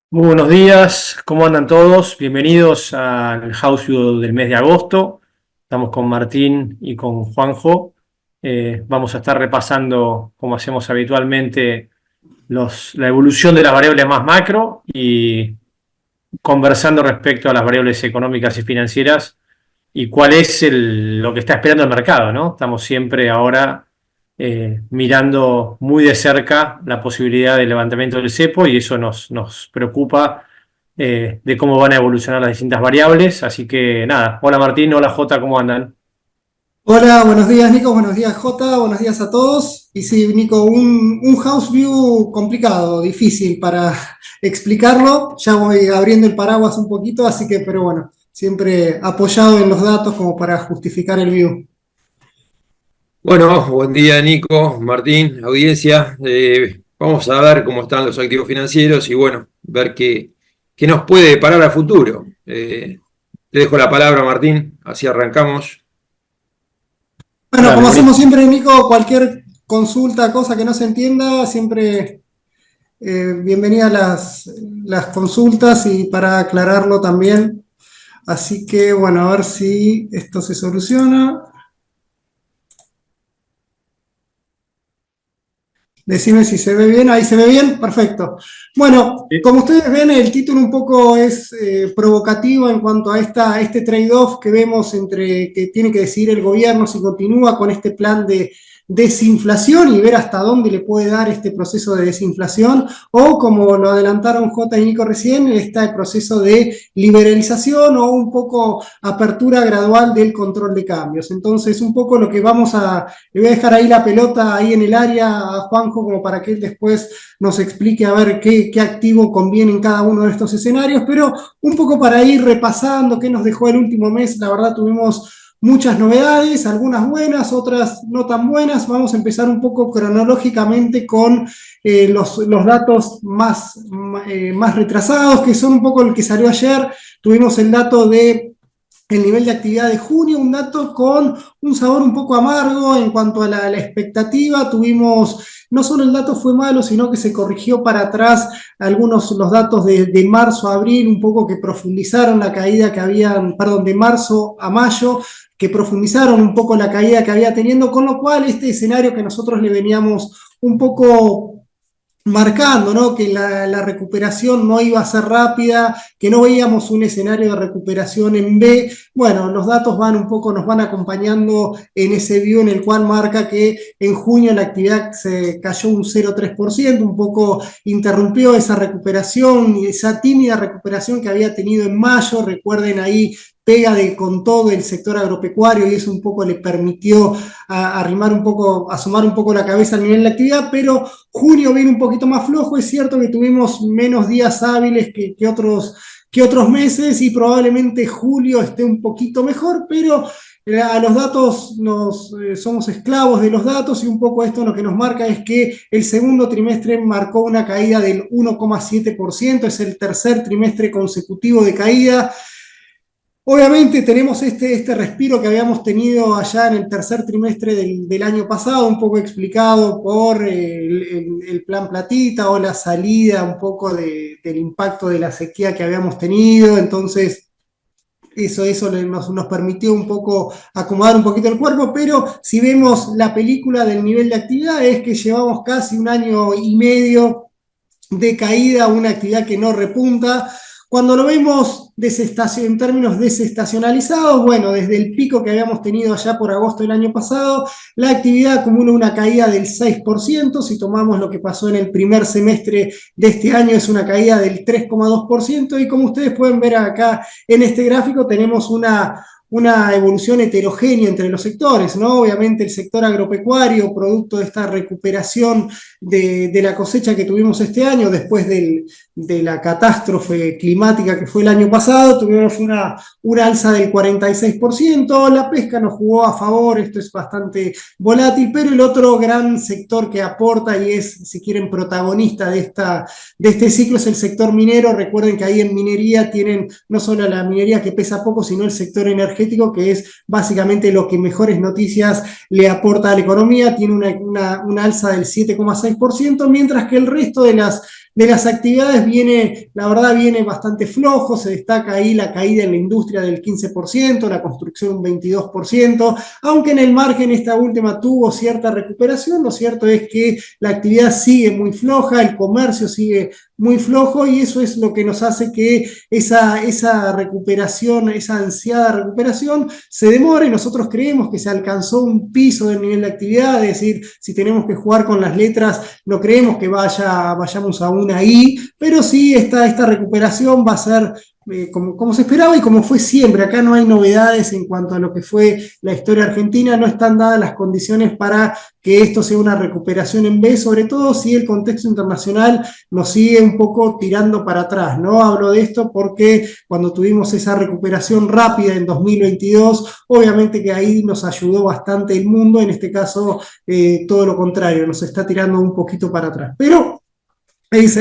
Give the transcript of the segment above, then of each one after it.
Muy buenos días, ¿cómo andan todos? Bienvenidos al House View del mes de agosto. Estamos con Martín y con Juanjo. Vamos a estar repasando, como hacemos habitualmente, la evolución de las variables más macro y conversando respecto a las variables económicas y financieras y cuál es lo que está esperando el mercado, ¿no? Estamos siempre ahora mirando muy de cerca la posibilidad de levantamiento del cepo y eso nos preocupa de cómo van a evolucionar las distintas variables. Así que nada, hola Martín, hola Jota, ¿cómo andan? Hola, buenos días Nico, buenos días Jota, buenos días a todos. Y sí, Nico, un house view complicado, difícil para explicarlo. Ya voy abriendo el paraguas un poquito, así que, pero bueno, siempre apoyado en los datos como para justificar el view. Bueno, buen día Nico, Martín, audiencia. Vamos a ver cómo están los activos financieros y bueno, ver qué nos puede deparar a futuro. Te dejo la palabra, Martín, así arrancamos. Bueno, Dale, como hacemos buenísimo. siempre, Nico, cualquier consulta, cosa que no se entienda, siempre bienvenidas las consultas y para aclararlo también. Así que, bueno, a ver si esto se soluciona. Decime si se ve bien, ahí se ve bien, perfecto. Bueno, Sí. como ustedes ven, el título un poco es provocativo en cuanto a este trade-off que vemos entre que tiene que decidir el gobierno si continúa con este plan de desinflación y ver hasta dónde le puede dar este proceso de desinflación, o como lo adelantaron J y Nico recién, está el proceso de liberalización o un poco apertura gradual del control de cambios. Entonces, un poco lo que le voy a dejar ahí la pelota ahí en el área a Juanjo como para que él después nos explique a ver qué activo conviene en cada uno de estos escenarios, pero un poco para ir repasando qué nos dejó el último mes. La verdad tuvimos muchas novedades, algunas buenas, otras no tan buenas. Vamos a empezar un poco cronológicamente con los datos más retrasados, que son un poco el que salió ayer. Tuvimos el dato de el nivel de actividad de junio, un dato con un sabor un poco amargo en cuanto a la expectativa. Tuvimos, no solo el dato fue malo, sino que se corrigió para atrás los datos de marzo a abril, un poco que profundizaron la caída que habían, perdón, de marzo a mayo, que profundizaron un poco la caída que había teniendo, con lo cual este escenario que nosotros le veníamos un poco marcando, ¿no? Que la recuperación no iba a ser rápida, que no veíamos un escenario de recuperación en B. Bueno, los datos van un poco, nos van acompañando en ese view en el cual marca que en junio la actividad se cayó un 0,3%, un poco interrumpió esa recuperación y esa tímida recuperación que había tenido en mayo. Recuerden ahí con todo el sector agropecuario y eso un poco le permitió arrimar un poco, asomar un poco la cabeza al nivel de la actividad, pero junio viene un poquito más flojo. Es cierto que tuvimos menos días hábiles que otros meses y probablemente julio esté un poquito mejor, pero a los datos somos esclavos de los datos y un poco esto lo que nos marca es que el segundo trimestre marcó una caída del 1,7%, es el tercer trimestre consecutivo de caída. Obviamente tenemos este respiro que habíamos tenido allá en el tercer trimestre del año pasado, un poco explicado por el plan Platita o la salida un poco del impacto de la sequía que habíamos tenido. Entonces, eso nos permitió un poco acomodar un poquito el cuerpo, pero si vemos la película del nivel de actividad, es que llevamos casi un año y medio de caída, una actividad que no repunta. Cuando lo vemos en términos desestacionalizados, bueno, desde el pico que habíamos tenido allá por agosto del año pasado, la actividad acumula una caída del 6%. Si tomamos lo que pasó en el primer semestre de este año, es una caída del 3,2%. Y como ustedes pueden ver acá en este gráfico, tenemos una evolución heterogénea entre los sectores, ¿no? Obviamente el sector agropecuario, producto de esta recuperación de la cosecha que tuvimos este año, después de la catástrofe climática que fue el año pasado, tuvimos una alza del 46%, la pesca nos jugó a favor, esto es bastante volátil, pero el otro gran sector que aporta y es, si quieren, protagonista de este ciclo es el sector minero. Recuerden que ahí en minería tienen no solo la minería que pesa poco, sino el sector energético, que es básicamente lo que mejores noticias le aporta a la economía. Tiene una alza del 7,6%, mientras que el resto de las actividades viene, la verdad, viene bastante flojo. Se destaca ahí la caída en la industria del 15%, la construcción un 22%, aunque en el margen esta última tuvo cierta recuperación. Lo cierto es que la actividad sigue muy floja, el comercio sigue muy flojo, y eso es lo que nos hace que esa recuperación, esa ansiada recuperación se demore. Nosotros creemos que se alcanzó un piso del nivel de actividad, es decir, si tenemos que jugar con las letras, no creemos que vayamos aún ahí, pero sí esta recuperación va a ser como se esperaba y como fue siempre. Acá no hay novedades en cuanto a lo que fue la historia argentina, no están dadas las condiciones para que esto sea una recuperación en B, sobre todo si el contexto internacional nos sigue un poco tirando para atrás, ¿no? Hablo de esto porque cuando tuvimos esa recuperación rápida en 2022, obviamente que ahí nos ayudó bastante el mundo. En este caso, todo lo contrario, nos está tirando un poquito para atrás. Pero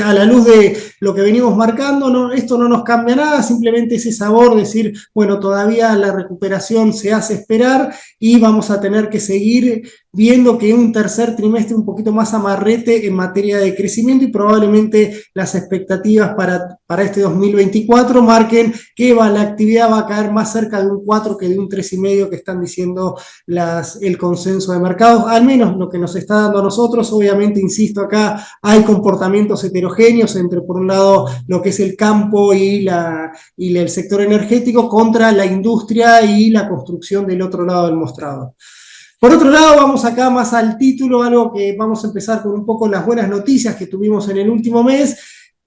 a la luz de lo que venimos marcando, no, esto no nos cambia nada, simplemente ese sabor de decir, bueno, todavía la recuperación se hace esperar y vamos a tener que seguir viendo que un tercer trimestre un poquito más amarrete en materia de crecimiento, y probablemente las expectativas para este 2024 marquen que la actividad va a caer más cerca de un 4 que de un 3,5 que están diciendo el consenso de mercados, al menos lo que nos está dando a nosotros. Obviamente, insisto, acá hay comportamientos heterogéneos entre, por un lado, lo que es el campo y el sector energético contra la industria y la construcción del otro lado del mostrador. Por otro lado, vamos acá más al título, algo que vamos a empezar con un poco las buenas noticias que tuvimos en el último mes,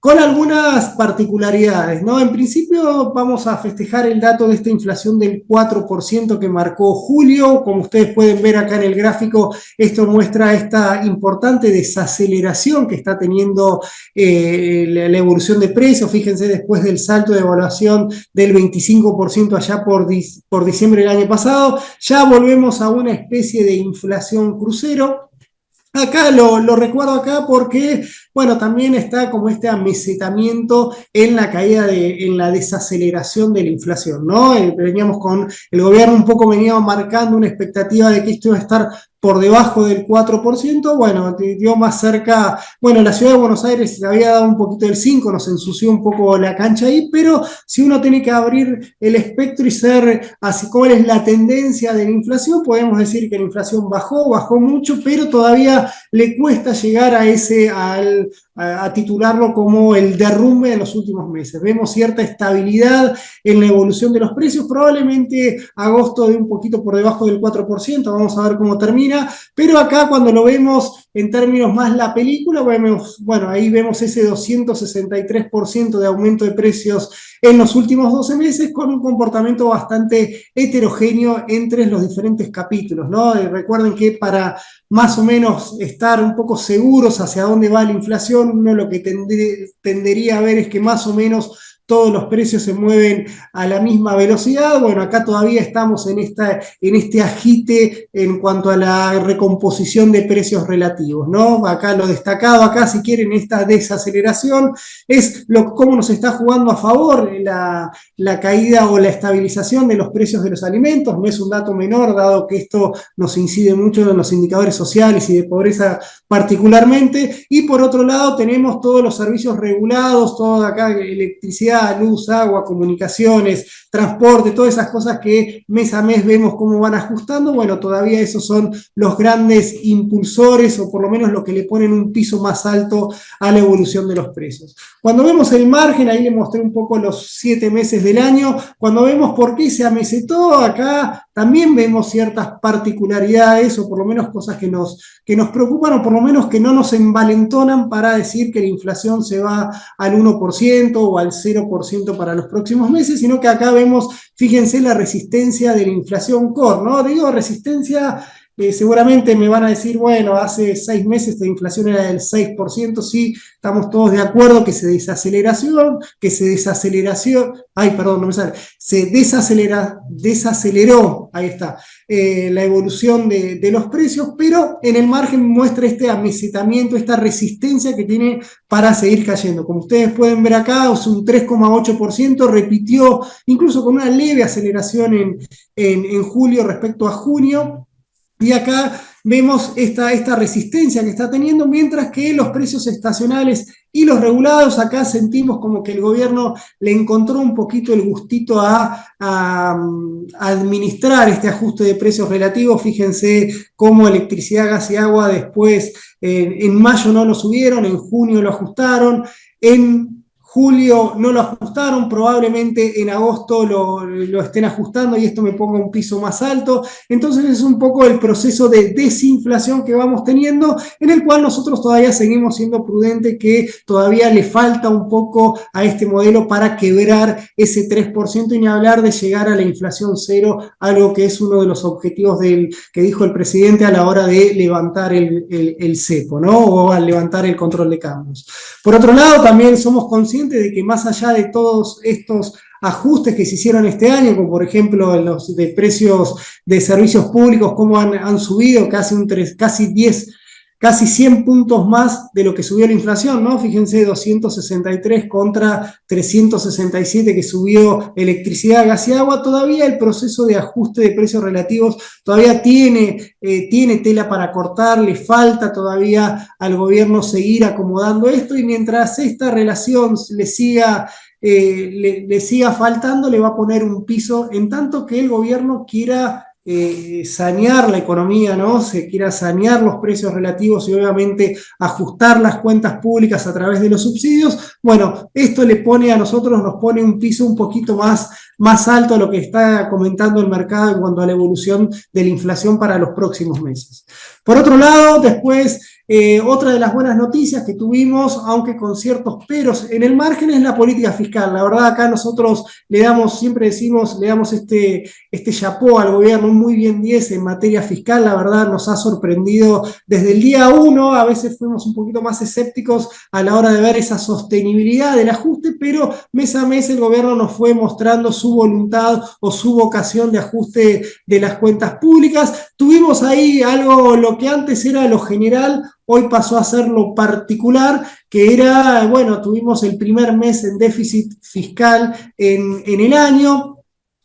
con algunas particularidades, ¿no? En principio vamos a festejar el dato de esta inflación del 4% que marcó julio. Como ustedes pueden ver acá en el gráfico, esto muestra esta importante desaceleración que está teniendo la evolución de precios. Fíjense, después del salto de evaluación del 25% allá por diciembre del año pasado, ya volvemos a una especie de inflación crucero. Acá lo recuerdo acá porque, bueno, también está como este amesetamiento en la caída, en la desaceleración de la inflación, ¿no? Veníamos con el gobierno un poco, venía marcando una expectativa de que esto iba a estar por debajo del 4%, bueno, dio más cerca, bueno, la ciudad de Buenos Aires le había dado un poquito del 5%, nos ensució un poco la cancha ahí, pero si uno tiene que abrir el espectro y ser así cuál es la tendencia de la inflación, podemos decir que la inflación bajó mucho, pero todavía le cuesta llegar a titularlo como el derrumbe de los últimos meses. Vemos cierta estabilidad en la evolución de los precios, probablemente agosto de un poquito por debajo del 4%, vamos a ver cómo termina, pero acá cuando lo vemos en términos más la película, ahí vemos ese 263% de aumento de precios en los últimos 12 meses, con un comportamiento bastante heterogéneo entre los diferentes capítulos, ¿no? Recuerden que para más o menos estar un poco seguros hacia dónde va la inflación, uno lo que tendería a ver es que más o menos todos los precios se mueven a la misma velocidad. Bueno, acá todavía estamos en este agite en cuanto a la recomposición de precios relativos, ¿no? Acá lo destacado, acá si quieren, esta desaceleración es cómo nos está jugando a favor la caída o la estabilización de los precios de los alimentos. No es un dato menor, dado que esto nos incide mucho en los indicadores sociales y de pobreza particularmente. Y por otro lado tenemos todos los servicios regulados, todo acá, electricidad, luz, agua, comunicaciones, transporte, todas esas cosas que mes a mes vemos cómo van ajustando. Bueno, todavía esos son los grandes impulsores, o por lo menos lo que le ponen un piso más alto a la evolución de los precios. Cuando vemos el margen, ahí le mostré un poco los 7 meses del año. Cuando vemos por qué se amesetó, acá también vemos ciertas particularidades, o por lo menos cosas que nos preocupan, o por lo menos que no nos envalentonan para decir que la inflación se va al 1% o al 0% para los próximos meses, sino que acá vemos, fíjense, la resistencia de la inflación core, ¿no? Digo resistencia, seguramente me van a decir, bueno, hace 6 meses la inflación era del 6%, sí, estamos todos de acuerdo que se desaceleró, ahí está, la evolución de los precios, pero en el margen muestra este amesetamiento, esta resistencia que tiene para seguir cayendo. Como ustedes pueden ver acá, es un 3,8%, repitió incluso con una leve aceleración en julio respecto a junio. Y acá vemos esta resistencia que está teniendo, mientras que los precios estacionales y los regulados, acá sentimos como que el gobierno le encontró un poquito el gustito a administrar este ajuste de precios relativos. Fíjense cómo electricidad, gas y agua después, en mayo no lo subieron, en junio lo ajustaron, en julio no lo ajustaron, probablemente en agosto lo estén ajustando y esto me ponga un piso más alto. Entonces es un poco el proceso de desinflación que vamos teniendo, en el cual nosotros todavía seguimos siendo prudentes, que todavía le falta un poco a este modelo para quebrar ese 3% y ni hablar de llegar a la inflación cero, algo que es uno de los objetivos que dijo el presidente a la hora de levantar el cepo, ¿no? O al levantar el control de cambios. Por otro lado, también somos conscientes de que más allá de todos estos ajustes que se hicieron este año, como por ejemplo los de precios de servicios públicos, como han subido casi 100 puntos más de lo que subió la inflación, ¿no? Fíjense, 263 contra 367 que subió electricidad, gas y agua. Todavía el proceso de ajuste de precios relativos todavía tiene tela para cortar, le falta todavía al gobierno seguir acomodando esto, y mientras esta relación le siga faltando, le va a poner un piso, en tanto que el gobierno quiera sanear la economía, ¿no? Se quiera sanear los precios relativos y obviamente ajustar las cuentas públicas a través de los subsidios. Bueno, esto nos pone un piso un poquito más alto a lo que está comentando el mercado en cuanto a la evolución de la inflación para los próximos meses. Por otro lado, después, otra de las buenas noticias que tuvimos, aunque con ciertos peros en el margen, es la política fiscal. La verdad, acá nosotros le damos este chapó al gobierno, un muy bien 10 en materia fiscal. La verdad nos ha sorprendido desde el día 1, a veces fuimos un poquito más escépticos a la hora de ver esa sostenibilidad del ajuste, pero mes a mes el gobierno nos fue mostrando su voluntad o su vocación de ajuste de las cuentas públicas. Tuvimos ahí algo, lo que antes era lo general, hoy pasó a ser lo particular, que era, bueno, tuvimos el primer mes en déficit fiscal en el año.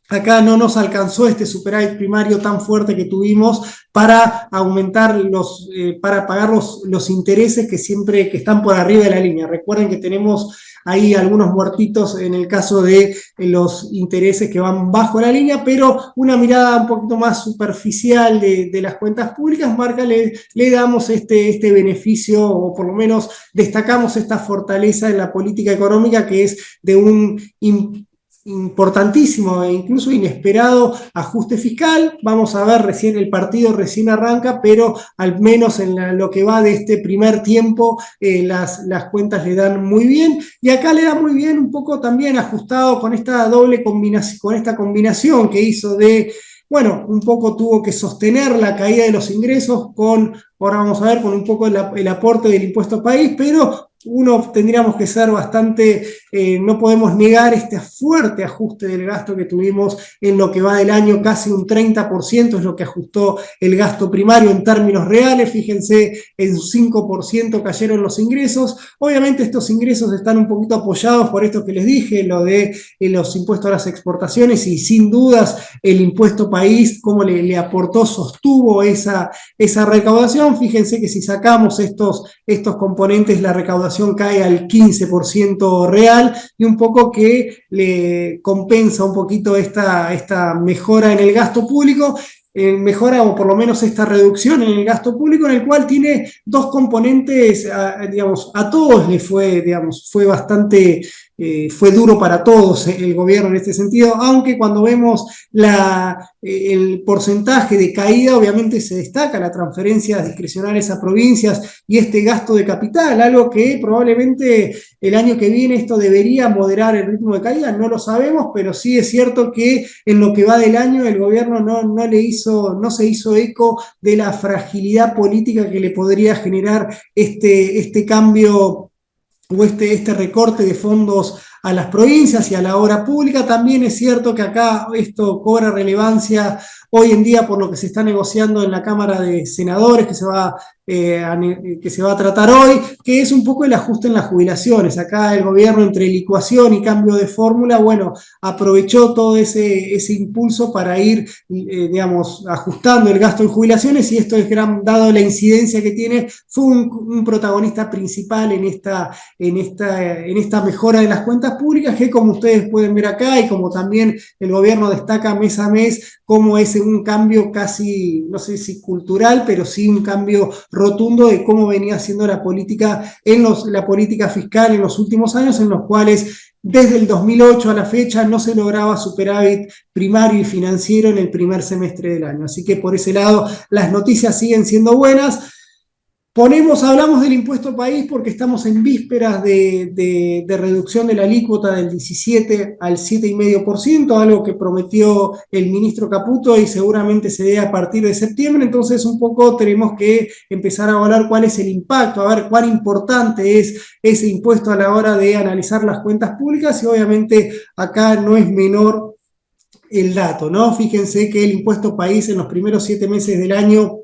Acá no nos alcanzó este superávit primario tan fuerte que tuvimos para aumentar para pagar los intereses que están por arriba de la línea. Recuerden que tenemos ahí algunos muertitos en el caso de los intereses que van bajo la línea, pero una mirada un poquito más superficial de las cuentas públicas le damos este beneficio, o por lo menos destacamos esta fortaleza en la política económica, que es de un importantísimo e incluso inesperado ajuste fiscal. Vamos a ver, el partido recién arranca, pero al menos en lo que va de este primer tiempo, las cuentas le dan muy bien, y acá le da muy bien un poco también ajustado con esta combinación que hizo bueno, un poco tuvo que sostener la caída de los ingresos ahora vamos a ver, con un poco el aporte del impuesto país, pero tendríamos que ser bastante, no podemos negar este fuerte ajuste del gasto que tuvimos en lo que va del año. Casi un 30% es lo que ajustó el gasto primario en términos reales. Fíjense, en un 5% cayeron los ingresos. Obviamente estos ingresos están un poquito apoyados por esto que les dije, lo de los impuestos a las exportaciones, y sin dudas el impuesto país, como le aportó, sostuvo esa recaudación. Fíjense que si sacamos estos componentes, la recaudación cae al 15% real, y un poco que le compensa un poquito esta mejora en el gasto público, mejora, o por lo menos esta reducción en el gasto público, en el cual tiene dos componentes. A todos le fue bastante, fue duro para todos el gobierno en este sentido, aunque cuando vemos el porcentaje de caída, obviamente se destaca la transferencia discrecionales a provincias y este gasto de capital, algo que probablemente el año que viene esto debería moderar el ritmo de caída, no lo sabemos, pero sí es cierto que en lo que va del año el gobierno no se hizo eco de la fragilidad política que le podría generar este cambio o este recorte de fondos a las provincias y a la obra pública. También es cierto que acá esto cobra relevancia hoy en día por lo que se está negociando en la Cámara de Senadores, que se va a tratar hoy, que es un poco el ajuste en las jubilaciones. Acá el gobierno, entre licuación y cambio de fórmula, bueno, aprovechó todo ese impulso para ir, digamos, ajustando el gasto en jubilaciones, y esto es dado la incidencia que tiene, fue un protagonista principal en esta mejora de las cuentas públicas, que como ustedes pueden ver acá, y como también el gobierno destaca mes a mes, como es un cambio casi, no sé si cultural, pero sí un cambio rotundo de cómo venía siendo la política fiscal en los últimos años, en los cuales desde el 2008 a la fecha no se lograba superávit primario y financiero en el primer semestre del año. Así que por ese lado las noticias siguen siendo buenas. Hablamos del impuesto país porque estamos en vísperas de reducción de la alícuota del 17 al 7,5%, algo que prometió el ministro Caputo y seguramente se dé a partir de septiembre. Entonces un poco tenemos que empezar a evaluar cuál es el impacto, a ver cuán importante es ese impuesto a la hora de analizar las cuentas públicas, y obviamente acá no es menor el dato, ¿no? Fíjense que el impuesto país en los primeros 7 meses del año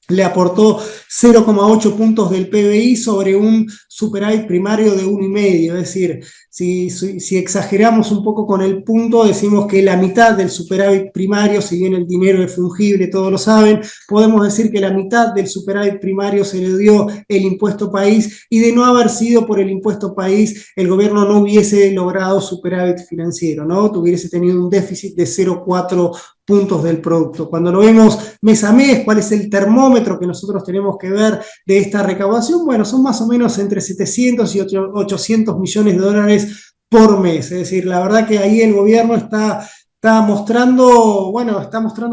le aportó 0,8 puntos del PBI sobre un superávit primario de 1,5. Es decir, si exageramos un poco con el punto, decimos que la mitad del superávit primario, si bien el dinero es fungible, todos lo saben, podemos decir que la mitad del superávit primario se le dio el impuesto país, y de no haber sido por el impuesto país, el gobierno no hubiese logrado superávit financiero, ¿no? Hubiese tenido un déficit de 0,4 puntos del producto. Cuando lo vemos mes a mes, ¿cuál es el termómetro que nosotros tenemos que ver de esta recaudación? Bueno, son más o menos entre 700 y 800 millones de dólares por mes. Es decir, la verdad que ahí el gobierno está mostrando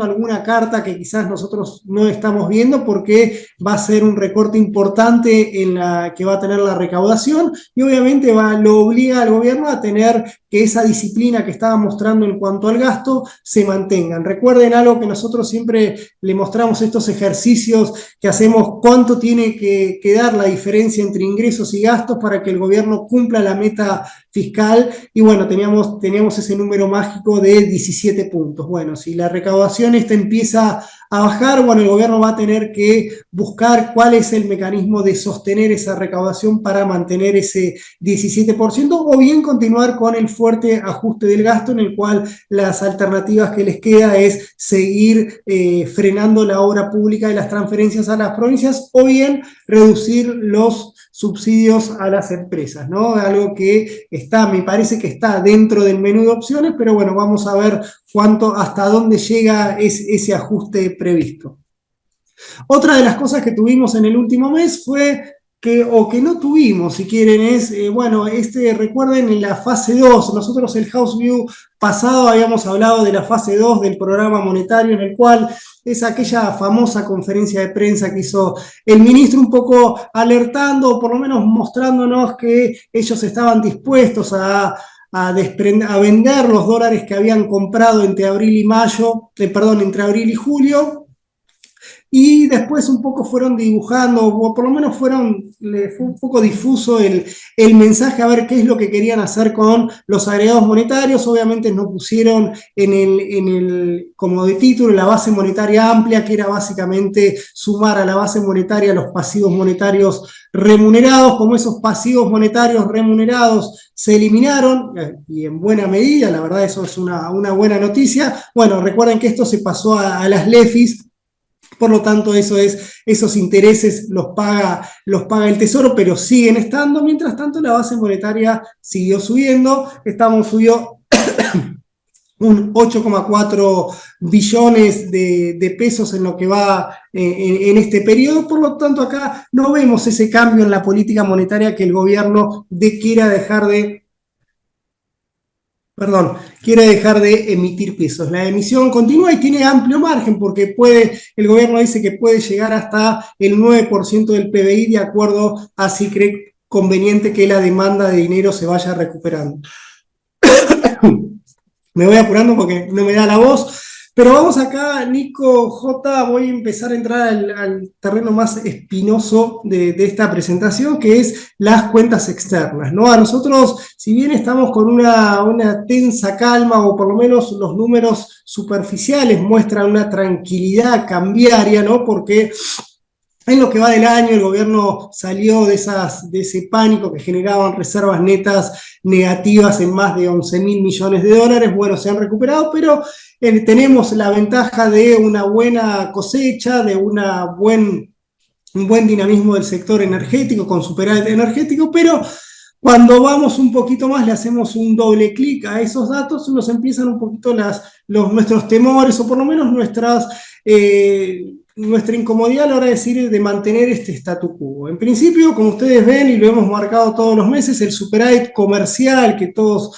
alguna carta que quizás nosotros no estamos viendo, porque va a ser un recorte importante en la que va a tener la recaudación, y obviamente lo obliga al gobierno a tener que esa disciplina que estaba mostrando en cuanto al gasto se mantengan. Recuerden algo que nosotros siempre le mostramos, estos ejercicios que hacemos, cuánto tiene que dar la diferencia entre ingresos y gastos para que el gobierno cumpla la meta fiscal, y bueno, teníamos ese número mágico de 17 puntos. Bueno, si la recaudación empieza a bajar, bueno, el gobierno va a tener que buscar cuál es el mecanismo de sostener esa recaudación para mantener ese 17%, o bien continuar con el fuerte ajuste del gasto, en el cual las alternativas que les queda es seguir frenando la obra pública y las transferencias a las provincias, o bien reducir los subsidios a las empresas, ¿no? Algo que me parece que está dentro del menú de opciones, pero bueno, vamos a ver hasta dónde llega ese ajuste previsto. Otra de las cosas que tuvimos en el último mes fue que no tuvimos, si quieren, recuerden, en la fase 2, nosotros el House View pasado habíamos hablado de la fase 2 del programa monetario, en el cual es aquella famosa conferencia de prensa que hizo el ministro, un poco alertando, o por lo menos mostrándonos que ellos estaban dispuestos a vender los dólares que habían comprado entre abril y julio, y después un poco fueron dibujando, o por lo menos fue un poco difuso el mensaje, a ver qué es lo que querían hacer con los agregados monetarios. Obviamente nos pusieron como de título, la base monetaria amplia, que era básicamente sumar a la base monetaria los pasivos monetarios remunerados. Como esos pasivos monetarios remunerados se eliminaron, y en buena medida, la verdad eso es una buena noticia. Bueno, recuerden que esto se pasó a las LEFIs. Por lo tanto, esos intereses los paga el Tesoro, pero siguen estando. Mientras tanto, la base monetaria siguió subiendo. Subió un 8,4 billones de pesos en lo que va en este periodo. Por lo tanto, acá no vemos ese cambio en la política monetaria que el gobierno quiera dejar de emitir pesos. La emisión continúa y tiene amplio margen, porque el gobierno dice que puede llegar hasta el 9% del PBI, de acuerdo a si cree conveniente que la demanda de dinero se vaya recuperando. Me voy apurando porque no me da la voz, Pero vamos acá, Nico, J, voy a empezar a entrar al terreno más espinoso de esta presentación, que es las cuentas externas, ¿no? A nosotros, si bien estamos con una tensa calma, o por lo menos los números superficiales muestran una tranquilidad cambiaria, ¿no? Porque en lo que va del año, el gobierno salió de ese pánico que generaban reservas netas negativas en más de 11.000 millones de dólares. Bueno, se han recuperado, pero tenemos la ventaja de una buena cosecha, de un buen dinamismo del sector energético, con superávit energético, pero cuando vamos un poquito más, le hacemos un doble clic a esos datos, nos empiezan un poquito nuestros temores, o por lo menos nuestra incomodidad a la hora de mantener este statu quo. En principio, como ustedes ven, y lo hemos marcado todos los meses, el superávit comercial que todos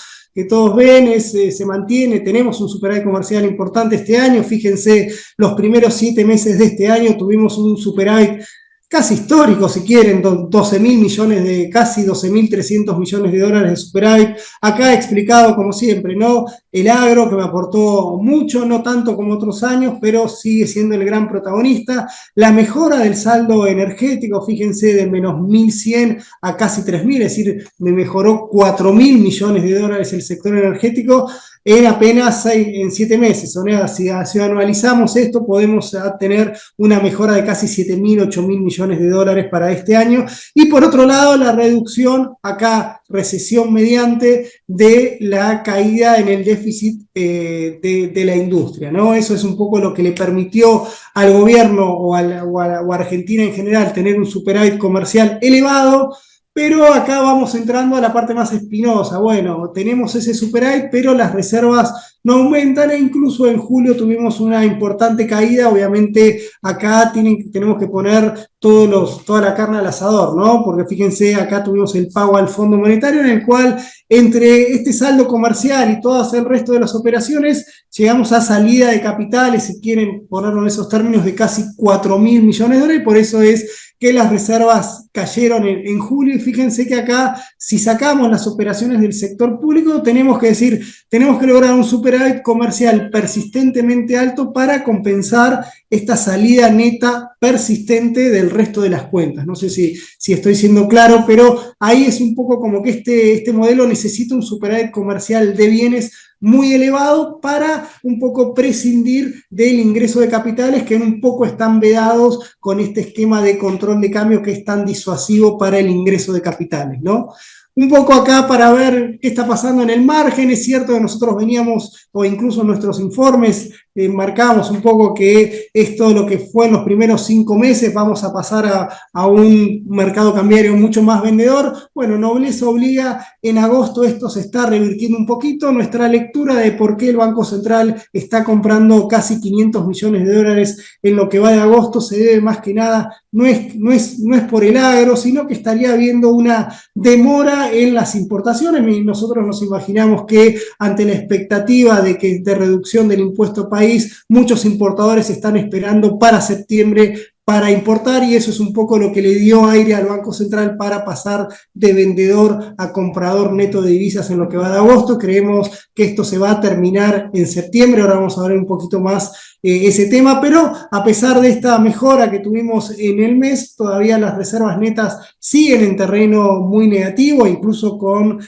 ven se mantiene. Tenemos un superávit comercial importante este año. Fíjense, los primeros 7 meses de este año tuvimos un superávit casi histórico, si quieren, casi 12.300 millones de dólares de superávit. Acá explicado, como siempre, ¿no? El agro, que me aportó mucho, no tanto como otros años, pero sigue siendo el gran protagonista. La mejora del saldo energético, fíjense, de menos 1.100 a casi 3.000, es decir, me mejoró 4.000 millones de dólares el sector energético en apenas 7 meses. O sea, si anualizamos esto, podemos tener una mejora de casi 7.000, 8.000 millones de dólares para este año. Y por otro lado, la reducción, acá recesión mediante, de la caída en el déficit de la industria, ¿no? Eso es un poco lo que le permitió al gobierno o a Argentina en general tener un superávit comercial elevado. Pero acá vamos entrando a la parte más espinosa. Bueno, tenemos ese superávit, pero las reservas no aumentan, e incluso en julio tuvimos una importante caída. Obviamente acá tenemos que poner toda la carne al asador, ¿no? Porque fíjense, acá tuvimos el pago al Fondo Monetario, en el cual, entre este saldo comercial y todo el resto de las operaciones, llegamos a salida de capitales, si quieren ponerlo en esos términos, de casi 4.000 millones de dólares. Por eso es que las reservas cayeron en julio, y fíjense que acá, si sacamos las operaciones del sector público, tenemos que lograr un superávit comercial persistentemente alto para compensar esta salida neta persistente del resto de las cuentas. No sé si estoy siendo claro, pero ahí es un poco como que este modelo necesita un superávit comercial de bienes muy elevado para un poco prescindir del ingreso de capitales, que un poco están vedados con este esquema de control de cambio que es tan disuasivo para el ingreso de capitales, ¿no? Un poco acá para ver qué está pasando en el margen. Es cierto que nosotros veníamos, o incluso en nuestros informes, marcamos un poco que esto, lo que fue en los primeros 5 meses, vamos a pasar a un mercado cambiario mucho más vendedor. Bueno, nobleza obliga, en agosto esto se está revirtiendo un poquito. Nuestra lectura de por qué el Banco Central está comprando casi 500 millones de dólares en lo que va de agosto se debe más que nada, no es por el agro, sino que estaría habiendo una demora en las importaciones. Nosotros nos imaginamos que ante la expectativa de reducción del impuesto país, muchos importadores están esperando para septiembre para importar, y eso es un poco lo que le dio aire al Banco Central para pasar de vendedor a comprador neto de divisas en lo que va de agosto. Creemos que esto se va a terminar en septiembre. Ahora vamos a ver un poquito más ese tema, pero a pesar de esta mejora que tuvimos en el mes, todavía las reservas netas siguen en terreno muy negativo, incluso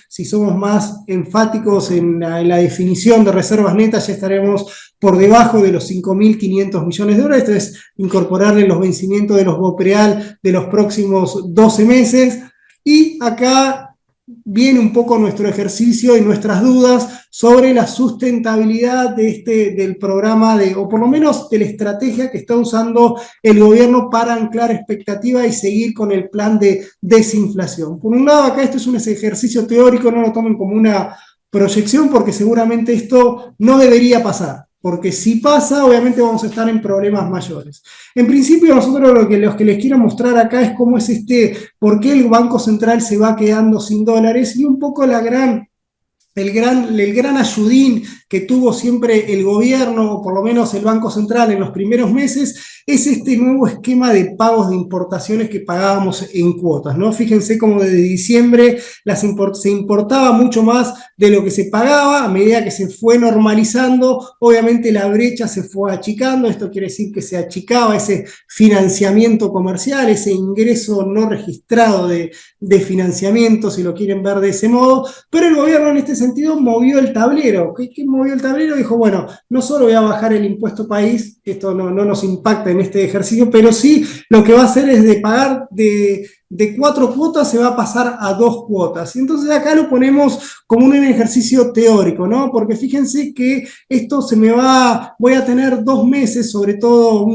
si somos más enfáticos en la definición de reservas netas, ya estaremos por debajo de los 5.500 millones de dólares. Esto es incorporarle los vencimientos de los BOPREAL de los próximos 12 meses. Y acá viene un poco nuestro ejercicio y nuestras dudas sobre la sustentabilidad del programa, o por lo menos de la estrategia que está usando el gobierno para anclar expectativa y seguir con el plan de desinflación. Por un lado, acá esto es un ejercicio teórico, no lo tomen como una proyección, porque seguramente esto no debería pasar. Porque si pasa, obviamente vamos a estar en problemas mayores. En principio, nosotros los que les quiero mostrar acá es cómo es por qué el Banco Central se va quedando sin dólares, y un poco la gran el gran ayudín que tuvo siempre el gobierno, o por lo menos el Banco Central en los primeros meses, es este nuevo esquema de pagos de importaciones que pagábamos en cuotas, ¿no? Fíjense cómo desde diciembre se importaba mucho más de lo que se pagaba. A medida que se fue normalizando, obviamente la brecha se fue achicando. Esto quiere decir que se achicaba ese financiamiento comercial, ese ingreso no registrado de financiamiento, si lo quieren ver de ese modo, pero el gobierno en este sentido movió el tablero. ¿Qué movió el tablero? Dijo, bueno, no solo voy a bajar el impuesto país, esto no nos impacta en este ejercicio, pero sí lo que va a hacer es de pagar de 4 cuotas se va a pasar a 2 cuotas. Y entonces acá lo ponemos como un ejercicio teórico, ¿no? Porque fíjense que esto voy a tener 2 meses, sobre todo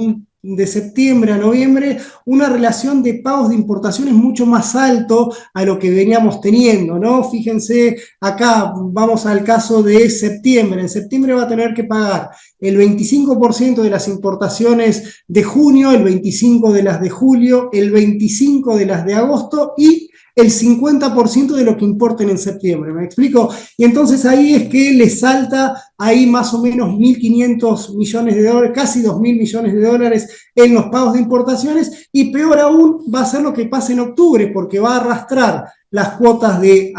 de septiembre a noviembre, una relación de pagos de importaciones mucho más alto a lo que veníamos teniendo, ¿no? Fíjense, acá vamos al caso de septiembre. En septiembre va a tener que pagar el 25% de las importaciones de junio, el 25% de las de julio, el 25% de las de agosto y el 50% de lo que importen en septiembre, ¿me explico? Y entonces ahí es que le salta ahí más o menos 1.500 millones de dólares, casi 2.000 millones de dólares en los pagos de importaciones, y peor aún va a ser lo que pase en octubre, porque va a arrastrar las cuotas de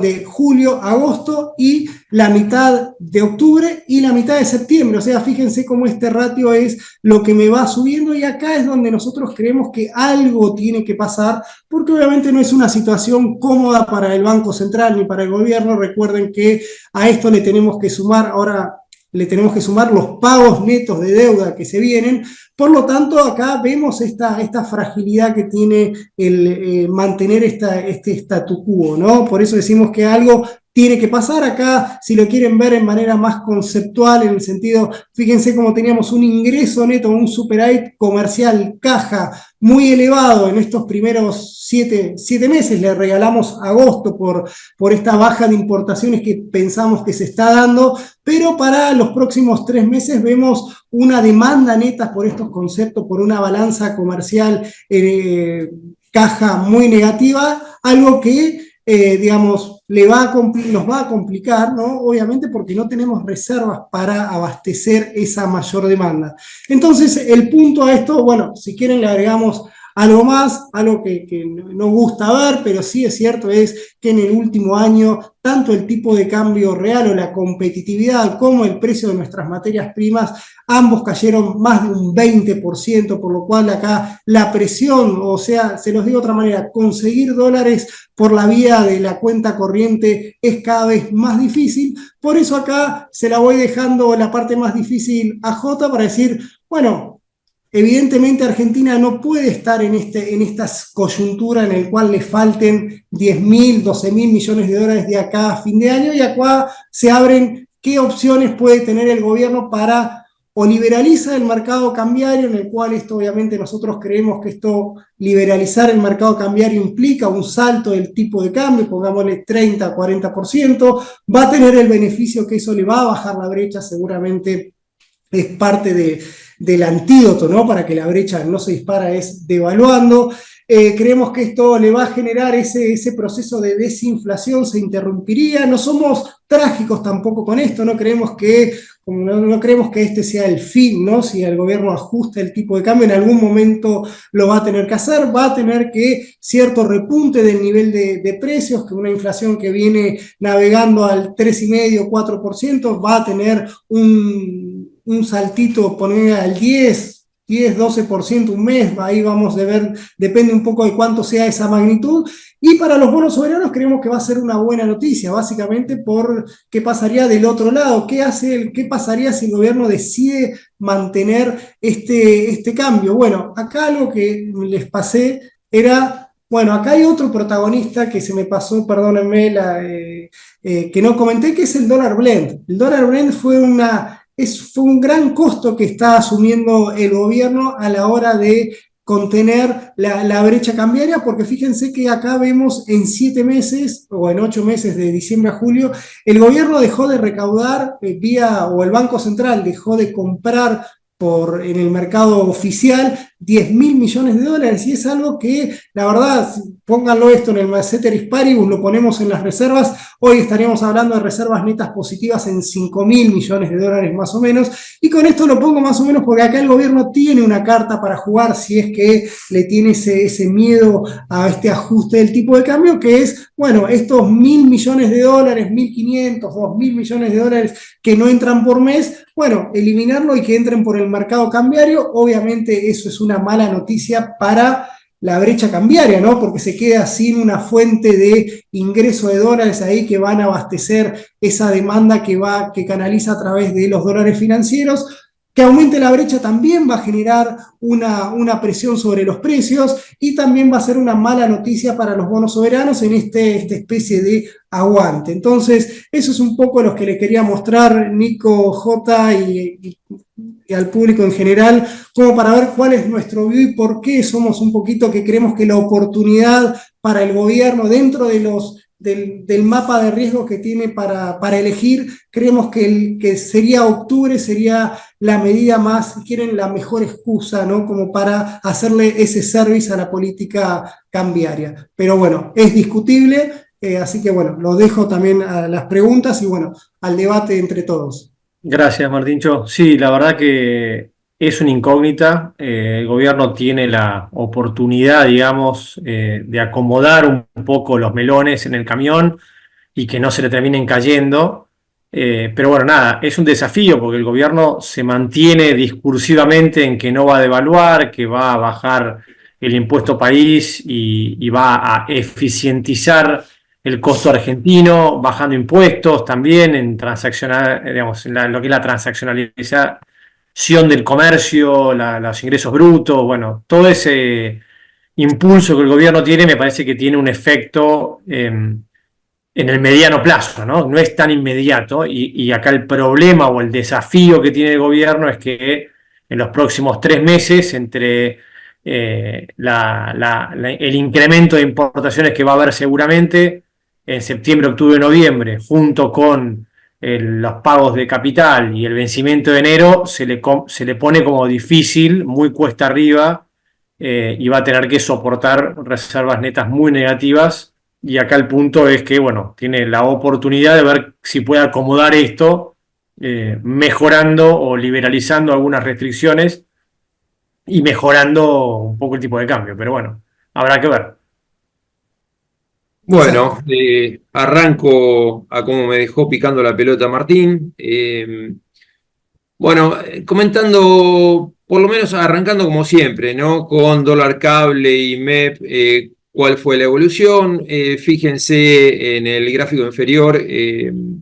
de julio, agosto y la mitad de octubre y la mitad de septiembre. O sea, fíjense cómo este ratio es lo que me va subiendo, y acá es donde nosotros creemos que algo tiene que pasar, porque obviamente no es una situación cómoda para el Banco Central ni para el gobierno. Recuerden que a esto le tenemos que sumar los pagos netos de deuda que se vienen. Por lo tanto, acá vemos esta fragilidad que tiene el mantener este statu quo, ¿no? Por eso decimos que algo tiene que pasar. Acá, si lo quieren ver en manera más conceptual, en el sentido, fíjense cómo teníamos un ingreso neto, un superávit comercial, caja, muy elevado en estos primeros 7 meses. Le regalamos agosto por esta baja de importaciones que pensamos que se está dando, pero para los próximos 3 meses vemos una demanda neta por estos conceptos, por una balanza comercial caja muy negativa, algo que digamos, nos va a complicar, ¿no? Obviamente porque no tenemos reservas para abastecer esa mayor demanda. Entonces, el punto a esto, bueno, si quieren le agregamos algo más, algo que nos gusta ver, pero sí es cierto, es que en el último año, tanto el tipo de cambio real o la competitividad como el precio de nuestras materias primas, ambos cayeron más de un 20%, por lo cual acá la presión, o sea, se los digo de otra manera, conseguir dólares por la vía de la cuenta corriente es cada vez más difícil. Por eso acá se la voy dejando la parte más difícil a Jota para decir, bueno, evidentemente Argentina no puede estar en esta coyuntura en el cual le falten 10.000, 12.000 millones de dólares de acá a fin de año, y acá se abren qué opciones puede tener el gobierno para o liberalizar el mercado cambiario, en el cual esto obviamente nosotros creemos que liberalizar el mercado cambiario implica un salto del tipo de cambio, pongámosle 30, 40%, va a tener el beneficio que eso le va a bajar la brecha, seguramente es parte del antídoto, ¿no? Para que la brecha no se dispara, es devaluando. Creemos que esto le va a generar ese proceso de desinflación, se interrumpiría. No somos trágicos tampoco con esto, no creemos que este sea el fin, ¿no? Si el gobierno ajusta el tipo de cambio, en algún momento lo va a tener que hacer, va a tener que cierto repunte del nivel de precios, que una inflación que viene navegando al 3,5, 4%, va a tener un saltito, poner al 10, 12% un mes, ahí vamos a ver, depende un poco de cuánto sea esa magnitud. Y para los bonos soberanos creemos que va a ser una buena noticia, básicamente por qué pasaría del otro lado, qué pasaría si el gobierno decide mantener este cambio. Bueno, acá algo que les pasé era, bueno, acá hay otro protagonista que se me pasó, perdónenme, que no comenté, que es el dólar blend. El dólar blend fue un gran costo que está asumiendo el gobierno a la hora de contener la brecha cambiaria, porque fíjense que acá vemos en 7 meses o en 8 meses de diciembre a julio, el gobierno dejó de recaudar o el Banco Central dejó de comprar en el mercado oficial 10.000 millones de dólares, y es algo que, la verdad, pónganlo esto en el ceteris paribus, lo ponemos en las reservas, hoy estaríamos hablando de reservas netas positivas en 5.000 millones de dólares más o menos, y con esto lo pongo más o menos porque acá el gobierno tiene una carta para jugar si es que le tiene ese miedo a este ajuste del tipo de cambio, que es, bueno, estos 1.000 millones de dólares, 1.500, 2.000 millones de dólares que no entran por mes, bueno, eliminarlo y que entren por el mercado cambiario. Obviamente eso es una mala noticia para la brecha cambiaria, ¿no? Porque se queda sin una fuente de ingreso de dólares ahí que van a abastecer esa demanda que canaliza a través de los dólares financieros. Que aumente la brecha también va a generar una presión sobre los precios, y también va a ser una mala noticia para los bonos soberanos en esta especie de aguante. Entonces, eso es un poco lo que les quería mostrar, Nico, J, y al público en general, como para ver cuál es nuestro view y por qué somos un poquito que creemos que la oportunidad para el gobierno dentro de del mapa de riesgos que tiene para elegir, creemos que sería octubre, sería la medida más, si quieren, la mejor excusa, ¿no? Como para hacerle ese service a la política cambiaria. Pero bueno, es discutible, así que bueno, lo dejo también a las preguntas y bueno, al debate entre todos. Gracias, Martíncho. Sí, la verdad que es una incógnita. El gobierno tiene la oportunidad, digamos, de acomodar un poco los melones en el camión y que no se le terminen cayendo. Pero bueno, nada, es un desafío porque el gobierno se mantiene discursivamente en que no va a devaluar, que va a bajar el impuesto país y va a eficientizar el costo argentino, bajando impuestos también en transaccional, digamos, en lo que es la transaccionalización del comercio, los ingresos brutos, bueno, todo ese impulso que el gobierno tiene me parece que tiene un efecto en el mediano plazo, ¿no? No es tan inmediato, y acá el problema o el desafío que tiene el gobierno es que en los próximos 3 meses, entre el incremento de importaciones que va a haber seguramente en septiembre, octubre, noviembre, junto con los pagos de capital y el vencimiento de enero, se le pone como difícil, muy cuesta arriba, y va a tener que soportar reservas netas muy negativas. Y acá el punto es que, bueno, tiene la oportunidad de ver si puede acomodar esto, mejorando o liberalizando algunas restricciones y mejorando un poco el tipo de cambio. Pero bueno, habrá que ver. Bueno, arranco a cómo me dejó picando la pelota Martín. Bueno, comentando, por lo menos arrancando como siempre, ¿no? Con dólar cable y MEP, cuál fue la evolución. Fíjense en el gráfico inferior,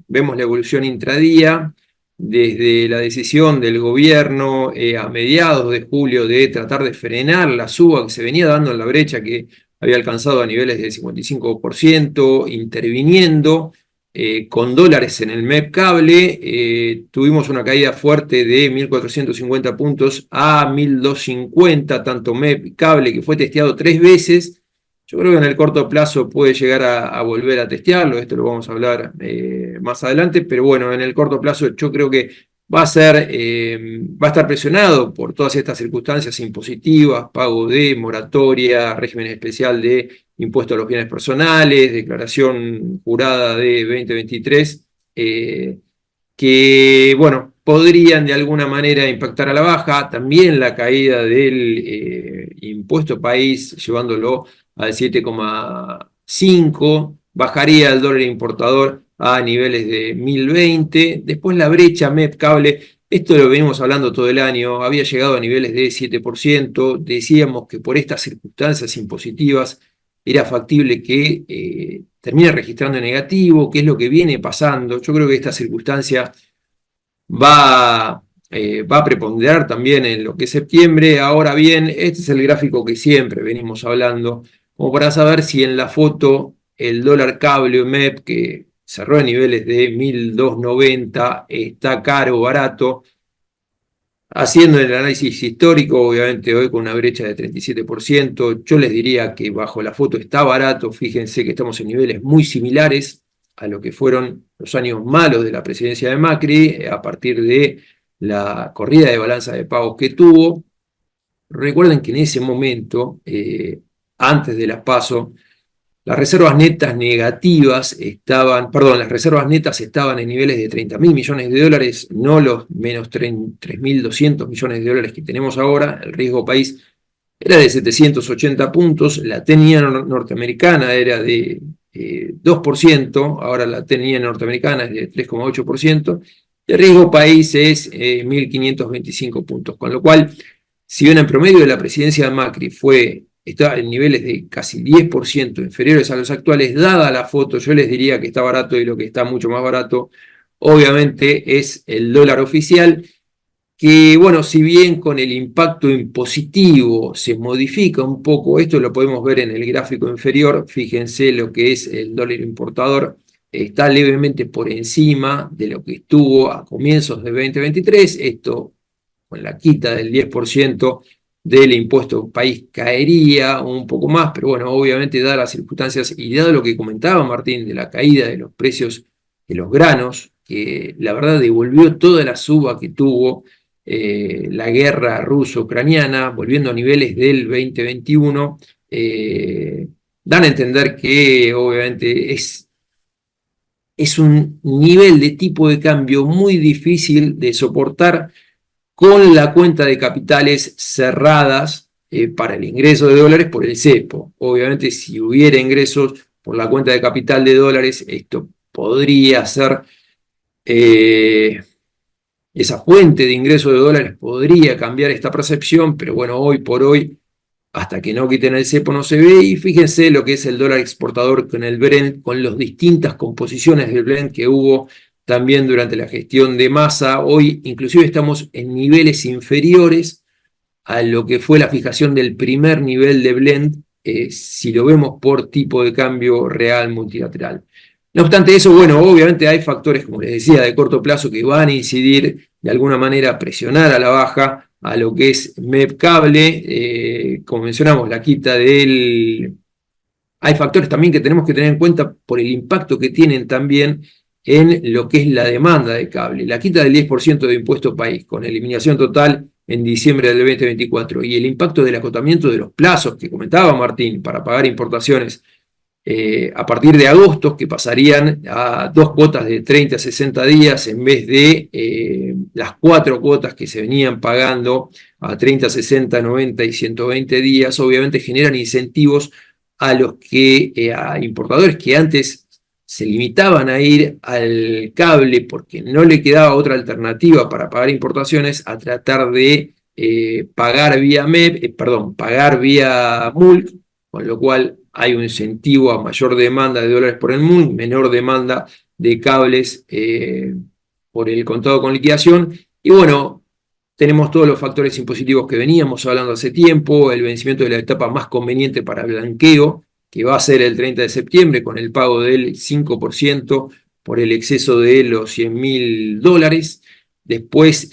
vemos la evolución intradía, desde la decisión del gobierno a mediados de julio de tratar de frenar la suba que se venía dando en la brecha, que había alcanzado a niveles del 55%, interviniendo. Con dólares en el MEP cable, tuvimos una caída fuerte de 1.450 puntos a 1.250, tanto MEP cable, que fue testeado 3 veces. Yo creo que en el corto plazo puede llegar a volver a testearlo, esto lo vamos a hablar más adelante, pero bueno, en el corto plazo yo creo que va a estar presionado por todas estas circunstancias impositivas, pago de moratoria, régimen especial de impuesto a los bienes personales, declaración jurada de 2023, que, bueno, podrían de alguna manera impactar a la baja. También la caída del impuesto país, llevándolo al 7,5, bajaría el dólar importador a niveles de 1020. Después la brecha MEP cable, esto lo venimos hablando todo el año, había llegado a niveles de 7%. Decíamos que por estas circunstancias impositivas era factible que termine registrando negativo, que es lo que viene pasando. Yo creo que esta circunstancia va a preponderar también en lo que es septiembre. Ahora bien, este es el gráfico que siempre venimos hablando, como para saber si en la foto el dólar cable o MEP, que cerró a niveles de 1.290, está caro o barato. Haciendo el análisis histórico, obviamente hoy con una brecha de 37%, yo les diría que bajo la foto está barato. Fíjense que estamos en niveles muy similares a lo que fueron los años malos de la presidencia de Macri, a partir de la corrida de balanza de pagos que tuvo. recuerden que en ese momento, antes de las PASO, las reservas netas negativas estaban, perdón, las reservas netas estaban en niveles de 30.000 millones de dólares, no los menos 3.200 millones de dólares que tenemos ahora. El riesgo país era de 780 puntos, la TENIA norteamericana era de 2%, ahora la TENIA norteamericana es de 3,8%, y el riesgo país es 1.525 puntos, con lo cual, si bien en promedio de la presidencia de Macri está en niveles de casi 10% inferiores a los actuales, dada la foto, yo les diría que está barato, y lo que está mucho más barato, obviamente, es el dólar oficial, que, bueno, si bien con el impacto impositivo se modifica un poco, esto lo podemos ver en el gráfico inferior, fíjense lo que es el dólar importador, está levemente por encima de lo que estuvo a comienzos de 2023, esto con la quita del 10% del impuesto país caería un poco más, pero bueno, obviamente dadas las circunstancias y dado lo que comentaba Martín de la caída de los precios de los granos, que la verdad devolvió toda la suba que tuvo la guerra ruso-ucraniana, volviendo a niveles del 2021, dan a entender que obviamente es un nivel de tipo de cambio muy difícil de soportar con la cuenta de capitales cerradas para el ingreso de dólares por el cepo. Obviamente, si hubiera ingresos por la cuenta de capital de dólares, esto podría ser, esa fuente de ingreso de dólares podría cambiar esta percepción, pero bueno, hoy por hoy, hasta que no quiten el cepo no se ve, y fíjense lo que es el dólar exportador con el Brent, con las distintas composiciones del Brent que hubo también durante la gestión de Massa. Hoy inclusive estamos en niveles inferiores a lo que fue la fijación del primer nivel de blend, si lo vemos por tipo de cambio real multilateral. No obstante eso, bueno, obviamente hay factores, como les decía, de corto plazo que van a incidir de alguna manera a presionar a la baja a lo que es MEP cable, como mencionamos, la quita del... Hay factores también que tenemos que tener en cuenta por el impacto que tienen también en lo que es la demanda de cable. La quita del 10% de impuesto país, con eliminación total en diciembre del 2024, y el impacto del acotamiento de los plazos que comentaba Martín para pagar importaciones a partir de agosto, que pasarían a 2 cuotas de 30 a 60 días en vez de las 4 cuotas que se venían pagando a 30, 60, 90 y 120 días, obviamente generan incentivos a los a importadores que antes se limitaban a ir al cable porque no le quedaba otra alternativa para pagar importaciones, a tratar de pagar vía pagar vía MULC, con lo cual hay un incentivo a mayor demanda de dólares por el MULC, menor demanda de cables por el contado con liquidación, y bueno, tenemos todos los factores impositivos que veníamos hablando hace tiempo, el vencimiento de la etapa más conveniente para blanqueo, que va a ser el 30 de septiembre, con el pago del 5% por el exceso de los 100.000 dólares. Después,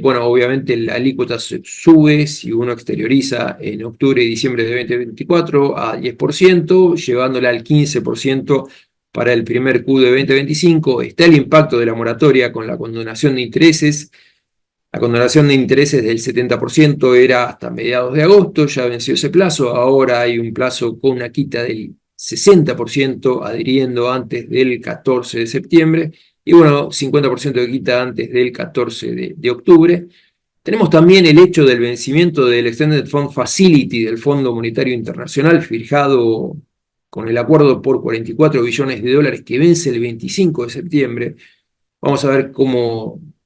bueno, obviamente la alícuota sube si uno exterioriza en octubre y diciembre de 2024 a 10%, llevándola al 15% para el primer Q de 2025. Está el impacto de la moratoria con la condonación de intereses. La condonación de intereses del 70% era hasta mediados de agosto, ya venció ese plazo, ahora hay un plazo con una quita del 60% adhiriendo antes del 14 de septiembre, y bueno, 50% de quita antes del 14 de octubre. Tenemos también el hecho del vencimiento del Extended Fund Facility del Fondo Monetario Internacional, fijado con el acuerdo por 44 billones de dólares que vence el 25 de septiembre. Vamos a ver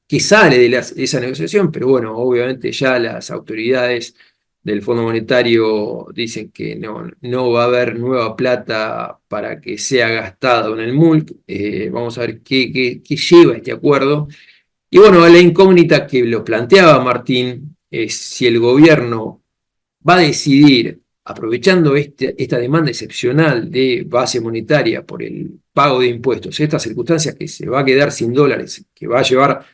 qué sale de esa negociación, pero bueno, obviamente ya las autoridades del Fondo Monetario dicen que no va a haber nueva plata para que sea gastado en el MULC. Vamos a ver qué lleva este acuerdo. Y bueno, la incógnita que lo planteaba Martín es si el gobierno va a decidir, aprovechando esta demanda excepcional de base monetaria por el pago de impuestos, estas circunstancias, que se va a quedar sin dólares, que va a llevar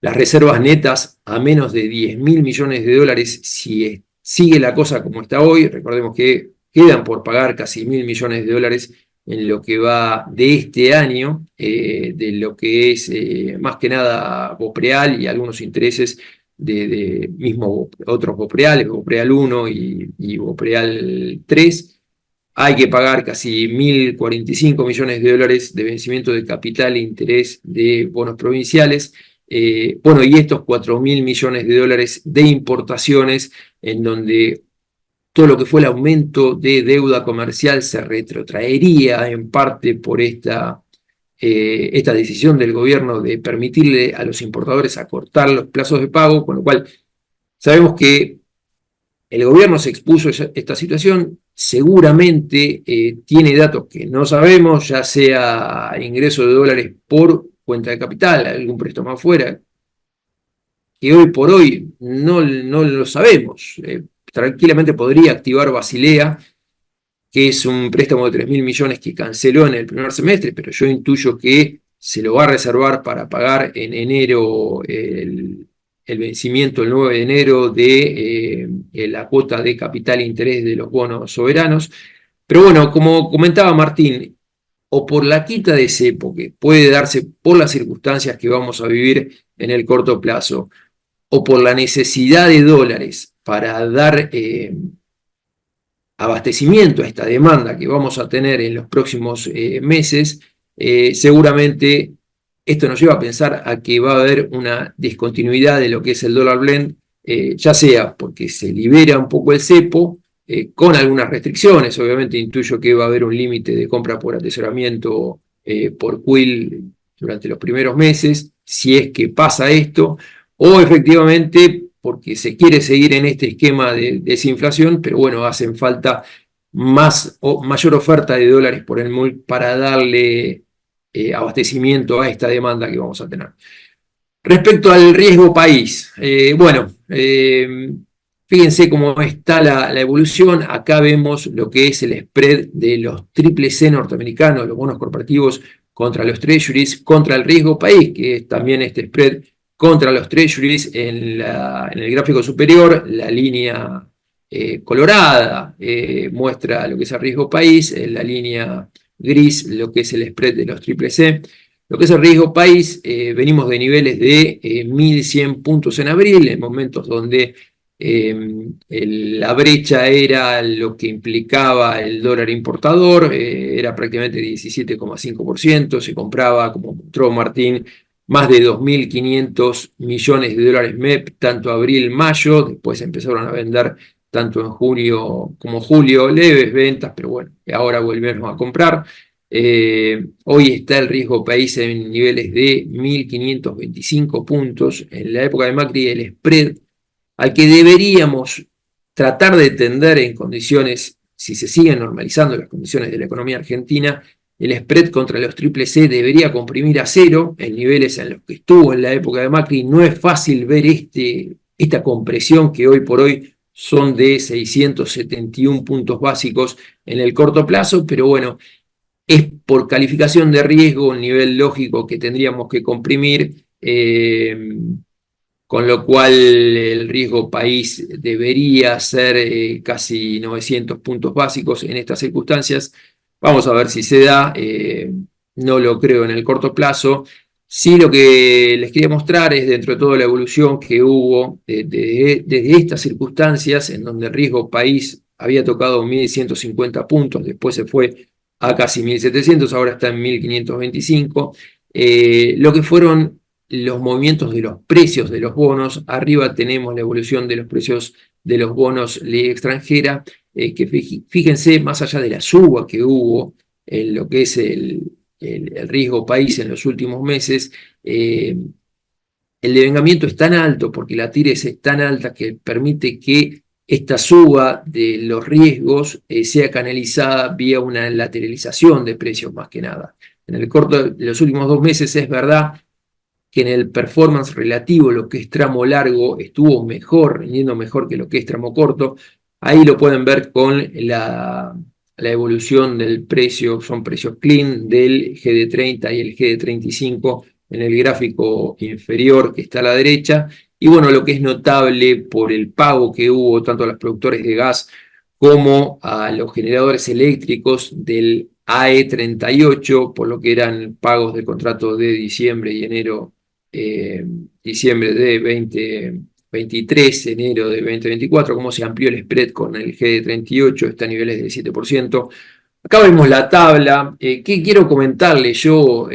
las reservas netas a menos de 10.000 millones de dólares si sigue la cosa como está hoy. Recordemos que quedan por pagar casi 1.000 millones de dólares en lo que va de este año, de lo que es más que nada Bopreal y algunos intereses de mismo otros Bopreales, Bopreal 1 y Bopreal 3. Hay que pagar casi 1.045 millones de dólares de vencimiento de capital e interés de bonos provinciales. Bueno, y estos 4.000 millones de dólares de importaciones, en donde todo lo que fue el aumento de deuda comercial se retrotraería en parte por esta decisión del gobierno de permitirle a los importadores acortar los plazos de pago, con lo cual sabemos que el gobierno se expuso a esta situación, seguramente tiene datos que no sabemos, ya sea ingreso de dólares por cuenta de capital, algún préstamo afuera, que hoy por hoy no lo sabemos. Tranquilamente podría activar Basilea, que es un préstamo de 3.000 millones que canceló en el primer semestre, pero yo intuyo que se lo va a reservar para pagar en enero el vencimiento el 9 de enero de la cuota de capital e interés de los bonos soberanos. Pero bueno, como comentaba Martín, o por la quita de cepo, que puede darse por las circunstancias que vamos a vivir en el corto plazo, o por la necesidad de dólares para dar abastecimiento a esta demanda que vamos a tener en los próximos meses, seguramente esto nos lleva a pensar a que va a haber una discontinuidad de lo que es el dólar blend, ya sea porque se libera un poco el cepo, con algunas restricciones. Obviamente intuyo que va a haber un límite de compra por atesoramiento por quill durante los primeros meses, si es que pasa esto, o efectivamente porque se quiere seguir en este esquema de desinflación, pero bueno, hacen falta mayor oferta de dólares por el MUL para darle abastecimiento a esta demanda que vamos a tener. Respecto al riesgo país, fíjense cómo está la evolución. Acá vemos lo que es el spread de los triple C norteamericanos, los bonos corporativos contra los treasuries, contra el riesgo país, que es también este spread contra los treasuries en el gráfico superior. La línea colorada muestra lo que es el riesgo país, en la línea gris lo que es el spread de los triple C. Lo que es el riesgo país, venimos de niveles de 1.100 puntos en abril, en momentos donde la brecha era lo que implicaba el dólar importador, era prácticamente 17,5%, se compraba, como mostró Martín, más de 2.500 millones de dólares MEP, tanto abril-mayo, después empezaron a vender tanto en junio como julio, leves ventas, pero bueno, ahora volvemos a comprar. Hoy está el riesgo país en niveles de 1.525 puntos. En la época de Macri, el spread al que deberíamos tratar de tender en condiciones, si se siguen normalizando las condiciones de la economía argentina, el spread contra los triple C debería comprimir a cero en niveles en los que estuvo en la época de Macri. No es fácil ver esta compresión que hoy por hoy son de 671 puntos básicos en el corto plazo, pero bueno, es por calificación de riesgo un nivel lógico que tendríamos que comprimir, con lo cual el riesgo país debería ser casi 900 puntos básicos en estas circunstancias. Vamos a ver si se da, no lo creo en el corto plazo. Sí, lo que les quería mostrar es, dentro de toda la evolución que hubo desde estas circunstancias, en donde el riesgo país había tocado 1.150 puntos, después se fue a casi 1.700, ahora está en 1.525, lo que fueron los movimientos de los precios de los bonos. Arriba tenemos la evolución de los precios de los bonos ley extranjera, que fíjense, más allá de la suba que hubo en lo que es el riesgo país en los últimos meses, el devengamiento es tan alto, porque la TIRES es tan alta, que permite que esta suba de los riesgos sea canalizada vía una lateralización de precios más que nada. En el corto de los últimos 2 meses es verdad que en el performance relativo lo que es tramo largo estuvo mejor, rindiendo mejor que lo que es tramo corto. Ahí lo pueden ver con la evolución del precio, son precios clean del GD30 y el GD35 en el gráfico inferior que está a la derecha. Y bueno, lo que es notable por el pago que hubo tanto a los productores de gas como a los generadores eléctricos del AE38, por lo que eran pagos de contrato de diciembre y enero, diciembre de 23 de enero de 2024, cómo se amplió el spread con el GD38, está a niveles del 7%. Acá vemos la tabla. ¿Qué quiero comentarle yo?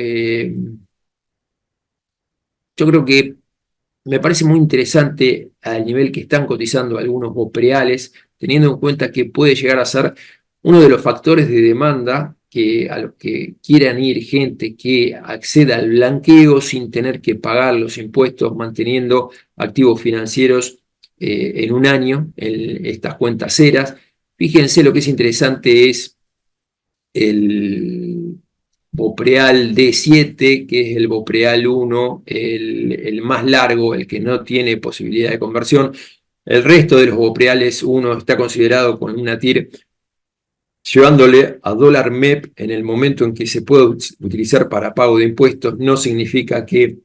Yo creo que me parece muy interesante al nivel que están cotizando algunos bopreales, teniendo en cuenta que puede llegar a ser uno de los factores de demanda a los que quieran ir gente que acceda al blanqueo sin tener que pagar los impuestos, manteniendo activos financieros en un año, estas cuentas ceras. Fíjense, lo que es interesante es el Bopreal D7, que es el Bopreal 1, el más largo, el que no tiene posibilidad de conversión. El resto de los Bopreales 1 está considerado con una TIR llevándole a dólar MEP en el momento en que se puede utilizar para pago de impuestos. No significa que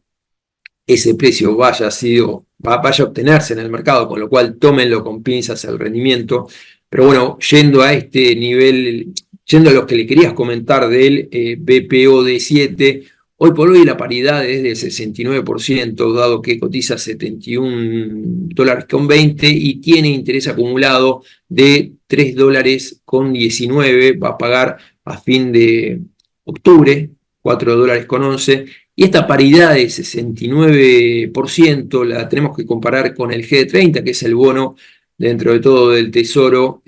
ese precio vaya a obtenerse en el mercado, con lo cual tómenlo con pinzas el rendimiento. Pero bueno, yendo a este nivel, yendo a lo que le querías comentar del BPOD7, hoy por hoy la paridad es del 69%, dado que cotiza $71.20 y tiene interés acumulado de $3.19, va a pagar a fin de octubre, $4.11. Y esta paridad de 69% la tenemos que comparar con el GD30, que es el bono dentro de todo del Tesoro,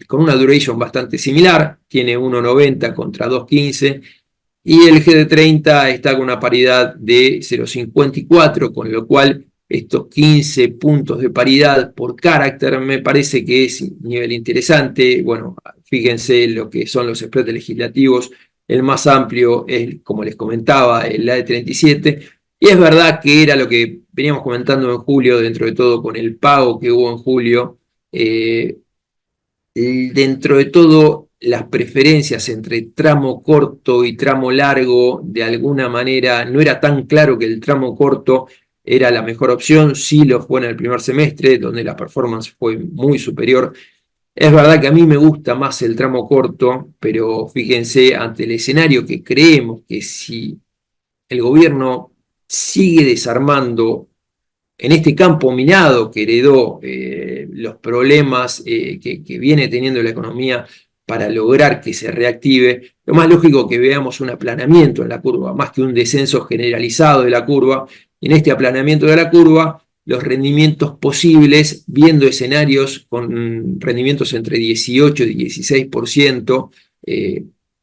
con una duration bastante similar, tiene 1.90 contra 2.15, y el GD30 está con una paridad de 0.54, con lo cual estos 15 puntos de paridad por carácter me parece que es un nivel interesante. Bueno, fíjense lo que son los spreads legislativos. El más amplio es, como les comentaba, el AD37, y es verdad que era lo que veníamos comentando en julio, dentro de todo con el pago que hubo en julio, dentro de todo las preferencias entre tramo corto y tramo largo, de alguna manera no era tan claro que el tramo corto era la mejor opción. Sí lo fue en el primer semestre, donde la performance fue muy superior. Es verdad que a mí me gusta más el tramo corto, pero fíjense, ante el escenario que creemos que si el gobierno sigue desarmando en este campo minado que heredó, los problemas que viene teniendo la economía para lograr que se reactive, lo más lógico es que veamos un aplanamiento en la curva, más que un descenso generalizado de la curva. Y en este aplanamiento de la curva, los rendimientos posibles, viendo escenarios con rendimientos entre 18 y 16%,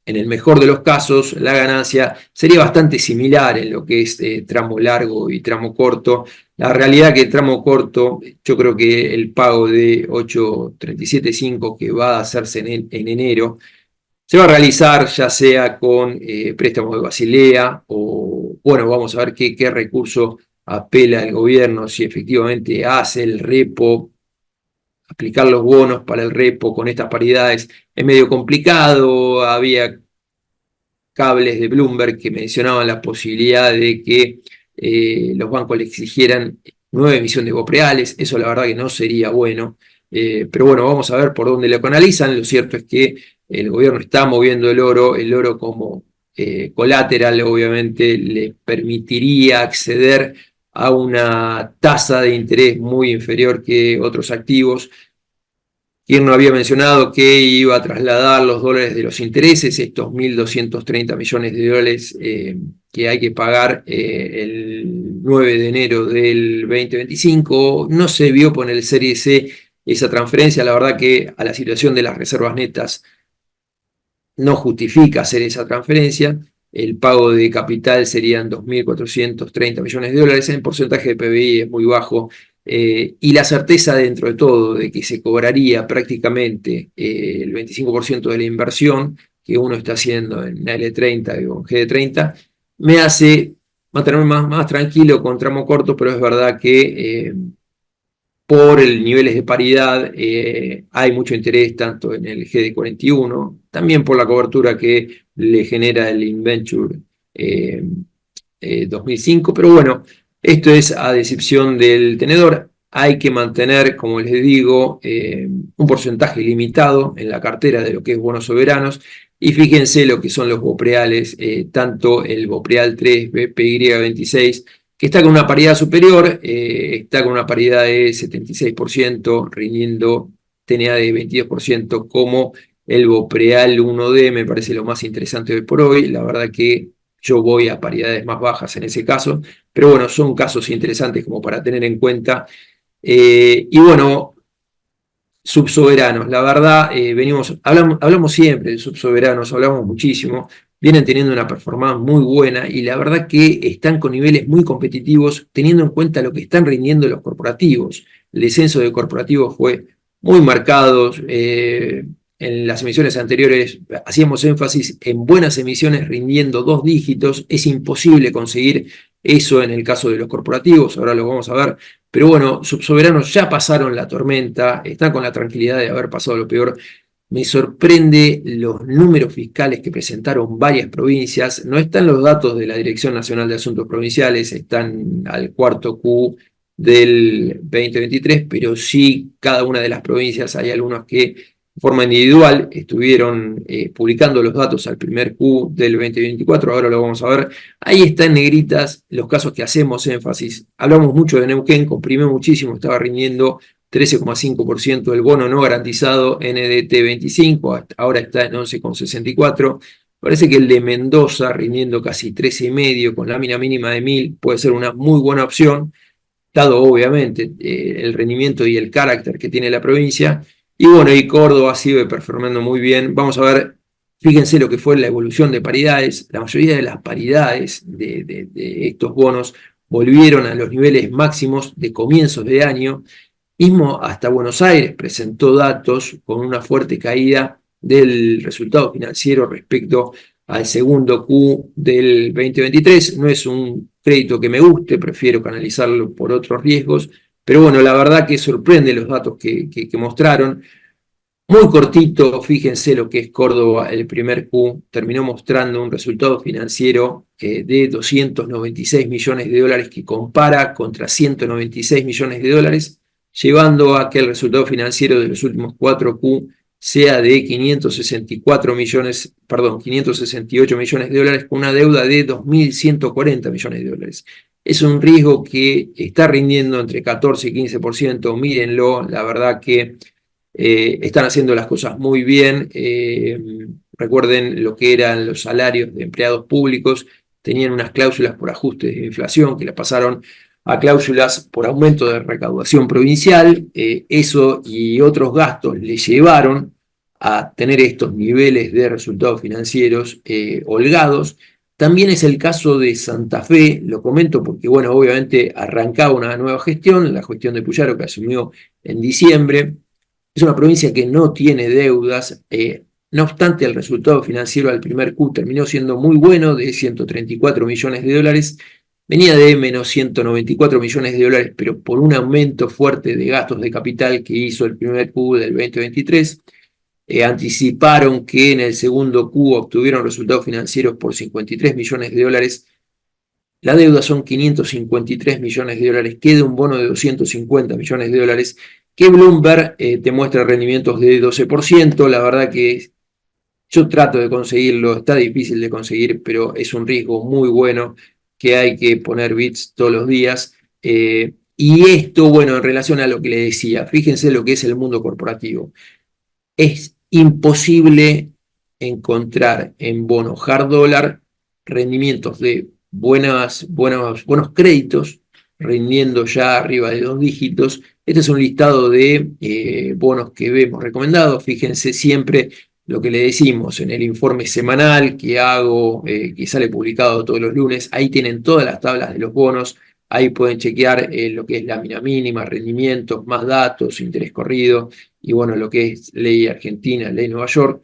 en el mejor de los casos, la ganancia sería bastante similar en lo que es tramo largo y tramo corto. La realidad que el tramo corto, yo creo que el pago de 8.37.5 que va a hacerse en enero, se va a realizar ya sea con préstamos de Basilea o, bueno, vamos a ver qué recurso apela el gobierno, si efectivamente hace el repo. Aplicar los bonos para el repo con estas paridades es medio complicado. Había cables de Bloomberg que mencionaban la posibilidad de que los bancos le exigieran nueva emisión de bopreales. Eso la verdad que no sería bueno. Pero bueno, vamos a ver por dónde lo canalizan. Lo cierto es que el gobierno está moviendo el oro como colateral, obviamente le permitiría acceder a una tasa de interés muy inferior que otros activos. ¿Quién no había mencionado que iba a trasladar los dólares de los intereses, estos 1.230 millones de dólares que hay que pagar el 9 de enero del 2025? No se vio por el Serie C esa transferencia. La verdad que a la situación de las reservas netas no justifica hacer esa transferencia. El pago de capital serían 2.430 millones de dólares. En porcentaje de PBI es muy bajo. Y la certeza dentro de todo de que se cobraría prácticamente el 25% de la inversión que uno está haciendo en L30 o en GD30 me hace mantenerme más tranquilo con tramo corto, pero es verdad que por el niveles de paridad hay mucho interés tanto en el GD41, también por la cobertura que le genera el Inventure 2005, pero bueno, esto es a decepción del tenedor. Hay que mantener, como les digo, un porcentaje limitado en la cartera de lo que es bonos soberanos. Y fíjense lo que son los bopreales, tanto el bopreal 3 BPY26, que está con una paridad superior, está con una paridad de 76%, rindiendo TNA de 22%, como el Bopreal 1D, me parece lo más interesante hoy por hoy. La verdad que yo voy a paridades más bajas en ese caso, pero bueno, son casos interesantes como para tener en cuenta. Y bueno, subsoberanos, la verdad, hablamos siempre de subsoberanos, hablamos muchísimo, vienen teniendo una performance muy buena y la verdad que están con niveles muy competitivos teniendo en cuenta lo que están rindiendo los corporativos. El descenso de corporativos fue muy marcado. En las emisiones anteriores hacíamos énfasis en buenas emisiones rindiendo 2 dígitos. Es imposible conseguir eso en el caso de los corporativos, ahora lo vamos a ver. Pero bueno, subsoberanos ya pasaron la tormenta, están con la tranquilidad de haber pasado lo peor. Me sorprende los números fiscales que presentaron varias provincias. No están los datos de la Dirección Nacional de Asuntos Provinciales, están al cuarto Q del 2023, pero sí cada una de las provincias, hay algunos que de forma individual estuvieron publicando los datos al primer Q del 2024, ahora lo vamos a ver. Ahí están en negritas los casos que hacemos énfasis. Hablamos mucho de Neuquén, comprimió muchísimo, estaba rindiendo 13,5% el bono no garantizado NDT 25, ahora está en 11,64. Parece que el de Mendoza, rindiendo casi 13,5 con lámina mínima de 1000, puede ser una muy buena opción, dado obviamente el rendimiento y el carácter que tiene la provincia. Y bueno, y Córdoba sigue performando muy bien. Vamos a ver, fíjense lo que fue la evolución de paridades. La mayoría de las paridades de estos bonos volvieron a los niveles máximos de comienzos de año. Mismo hasta Buenos Aires presentó datos con una fuerte caída del resultado financiero respecto al segundo Q del 2023. No es un crédito que me guste, prefiero canalizarlo por otros riesgos, pero bueno, la verdad que sorprende los datos que mostraron. Muy cortito, fíjense lo que es Córdoba, el primer Q, terminó mostrando un resultado financiero de 296 millones de dólares que compara contra 196 millones de dólares, llevando a que el resultado financiero de los últimos 4 Q sea de 568 millones de dólares con una deuda de 2.140 millones de dólares. Es un riesgo que está rindiendo entre 14 y 15%, mírenlo, la verdad que están haciendo las cosas muy bien. Recuerden lo que eran los salarios de empleados públicos, tenían unas cláusulas por ajustes de inflación que las pasaron a cláusulas por aumento de recaudación provincial. Eso y otros gastos les llevaron a tener estos niveles de resultados financieros holgados. También es el caso de Santa Fe, lo comento porque, bueno, obviamente arrancaba una nueva gestión, la gestión de Puyaro que asumió en diciembre. Es una provincia que no tiene deudas, no obstante el resultado financiero al primer Q terminó siendo muy bueno, de 134 millones de dólares, venía de menos 194 millones de dólares, pero por un aumento fuerte de gastos de capital que hizo el primer Q del 2023, anticiparon que en el segundo Q obtuvieron resultados financieros por 53 millones de dólares, la deuda son 553 millones de dólares, queda un bono de 250 millones de dólares, que Bloomberg te muestra rendimientos de 12%, la verdad que yo trato de conseguirlo, está difícil de conseguir, pero es un riesgo muy bueno que hay que poner bits todos los días. Y esto, bueno, en relación a lo que le decía, fíjense lo que es el mundo corporativo. Es imposible encontrar en bono hard dollar rendimientos de buenos créditos, rindiendo ya arriba de 2 dígitos. Este es un listado de bonos que vemos recomendados. Fíjense siempre lo que le decimos en el informe semanal que hago, que sale publicado todos los lunes. Ahí tienen todas las tablas de los bonos. Ahí pueden chequear lo que es lámina mínima, rendimientos, más datos, interés corrido y bueno, lo que es ley argentina, ley Nueva York.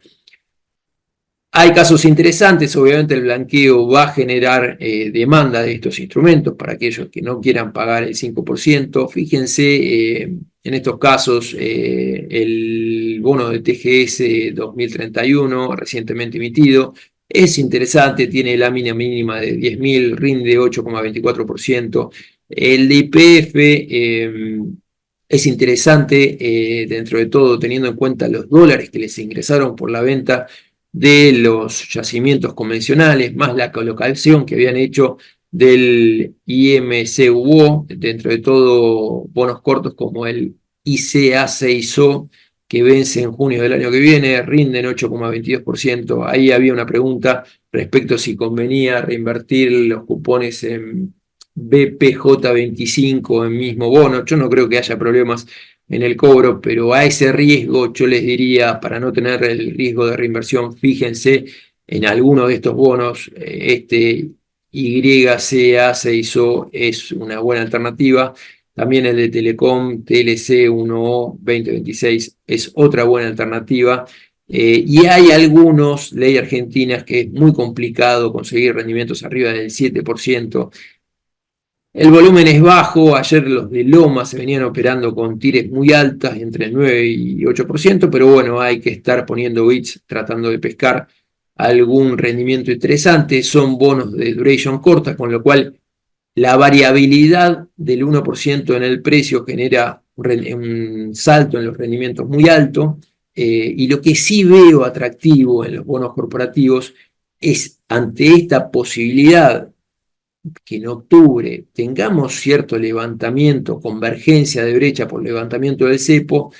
Hay casos interesantes, obviamente el blanqueo va a generar demanda de estos instrumentos para aquellos que no quieran pagar el 5%. Fíjense en estos casos el bono de TGS 2031 recientemente emitido. Es interesante, tiene lámina mínima de 10.000, rinde 8,24%. El de YPF es interesante dentro de todo, teniendo en cuenta los dólares que les ingresaron por la venta de los yacimientos convencionales, más la colocación que habían hecho del IMCUO, dentro de todo bonos cortos como el ICA6O, que vence en junio del año que viene, rinden 8,22%. Ahí había una pregunta respecto a si convenía reinvertir los cupones en BPJ25 en mismo bono. Yo no creo que haya problemas en el cobro, pero a ese riesgo yo les diría, para no tener el riesgo de reinversión, fíjense en alguno de estos bonos. Este YCA6O es una buena alternativa. También el de Telecom TLC 1O 2026 es otra buena alternativa. Y hay algunos, ley argentinas, que es muy complicado conseguir rendimientos arriba del 7%. El volumen es bajo. Ayer los de Loma se venían operando con tires muy altas, entre el 9 y 8%, pero bueno, hay que estar poniendo bits tratando de pescar algún rendimiento interesante. Son bonos de duration corta, con lo cual la variabilidad del 1% en el precio genera un salto en los rendimientos muy alto. Y lo que sí veo atractivo en los bonos corporativos es, ante esta posibilidad que en octubre tengamos cierto levantamiento, convergencia de brecha por levantamiento del cepo,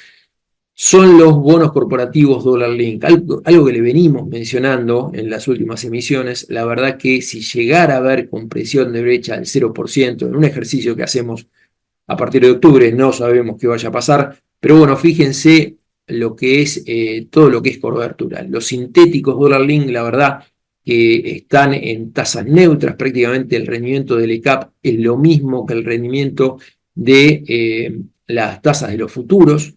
son los bonos corporativos Dollar Link, algo que le venimos mencionando en las últimas emisiones. La verdad que si llegara a haber compresión de brecha del 0% en un ejercicio que hacemos a partir de octubre, no sabemos qué vaya a pasar, pero bueno, fíjense lo que es todo lo que es cobertura. Los sintéticos Dollar Link, la verdad que están en tasas neutras. Prácticamente el rendimiento del ECAP es lo mismo que el rendimiento de las tasas de los futuros.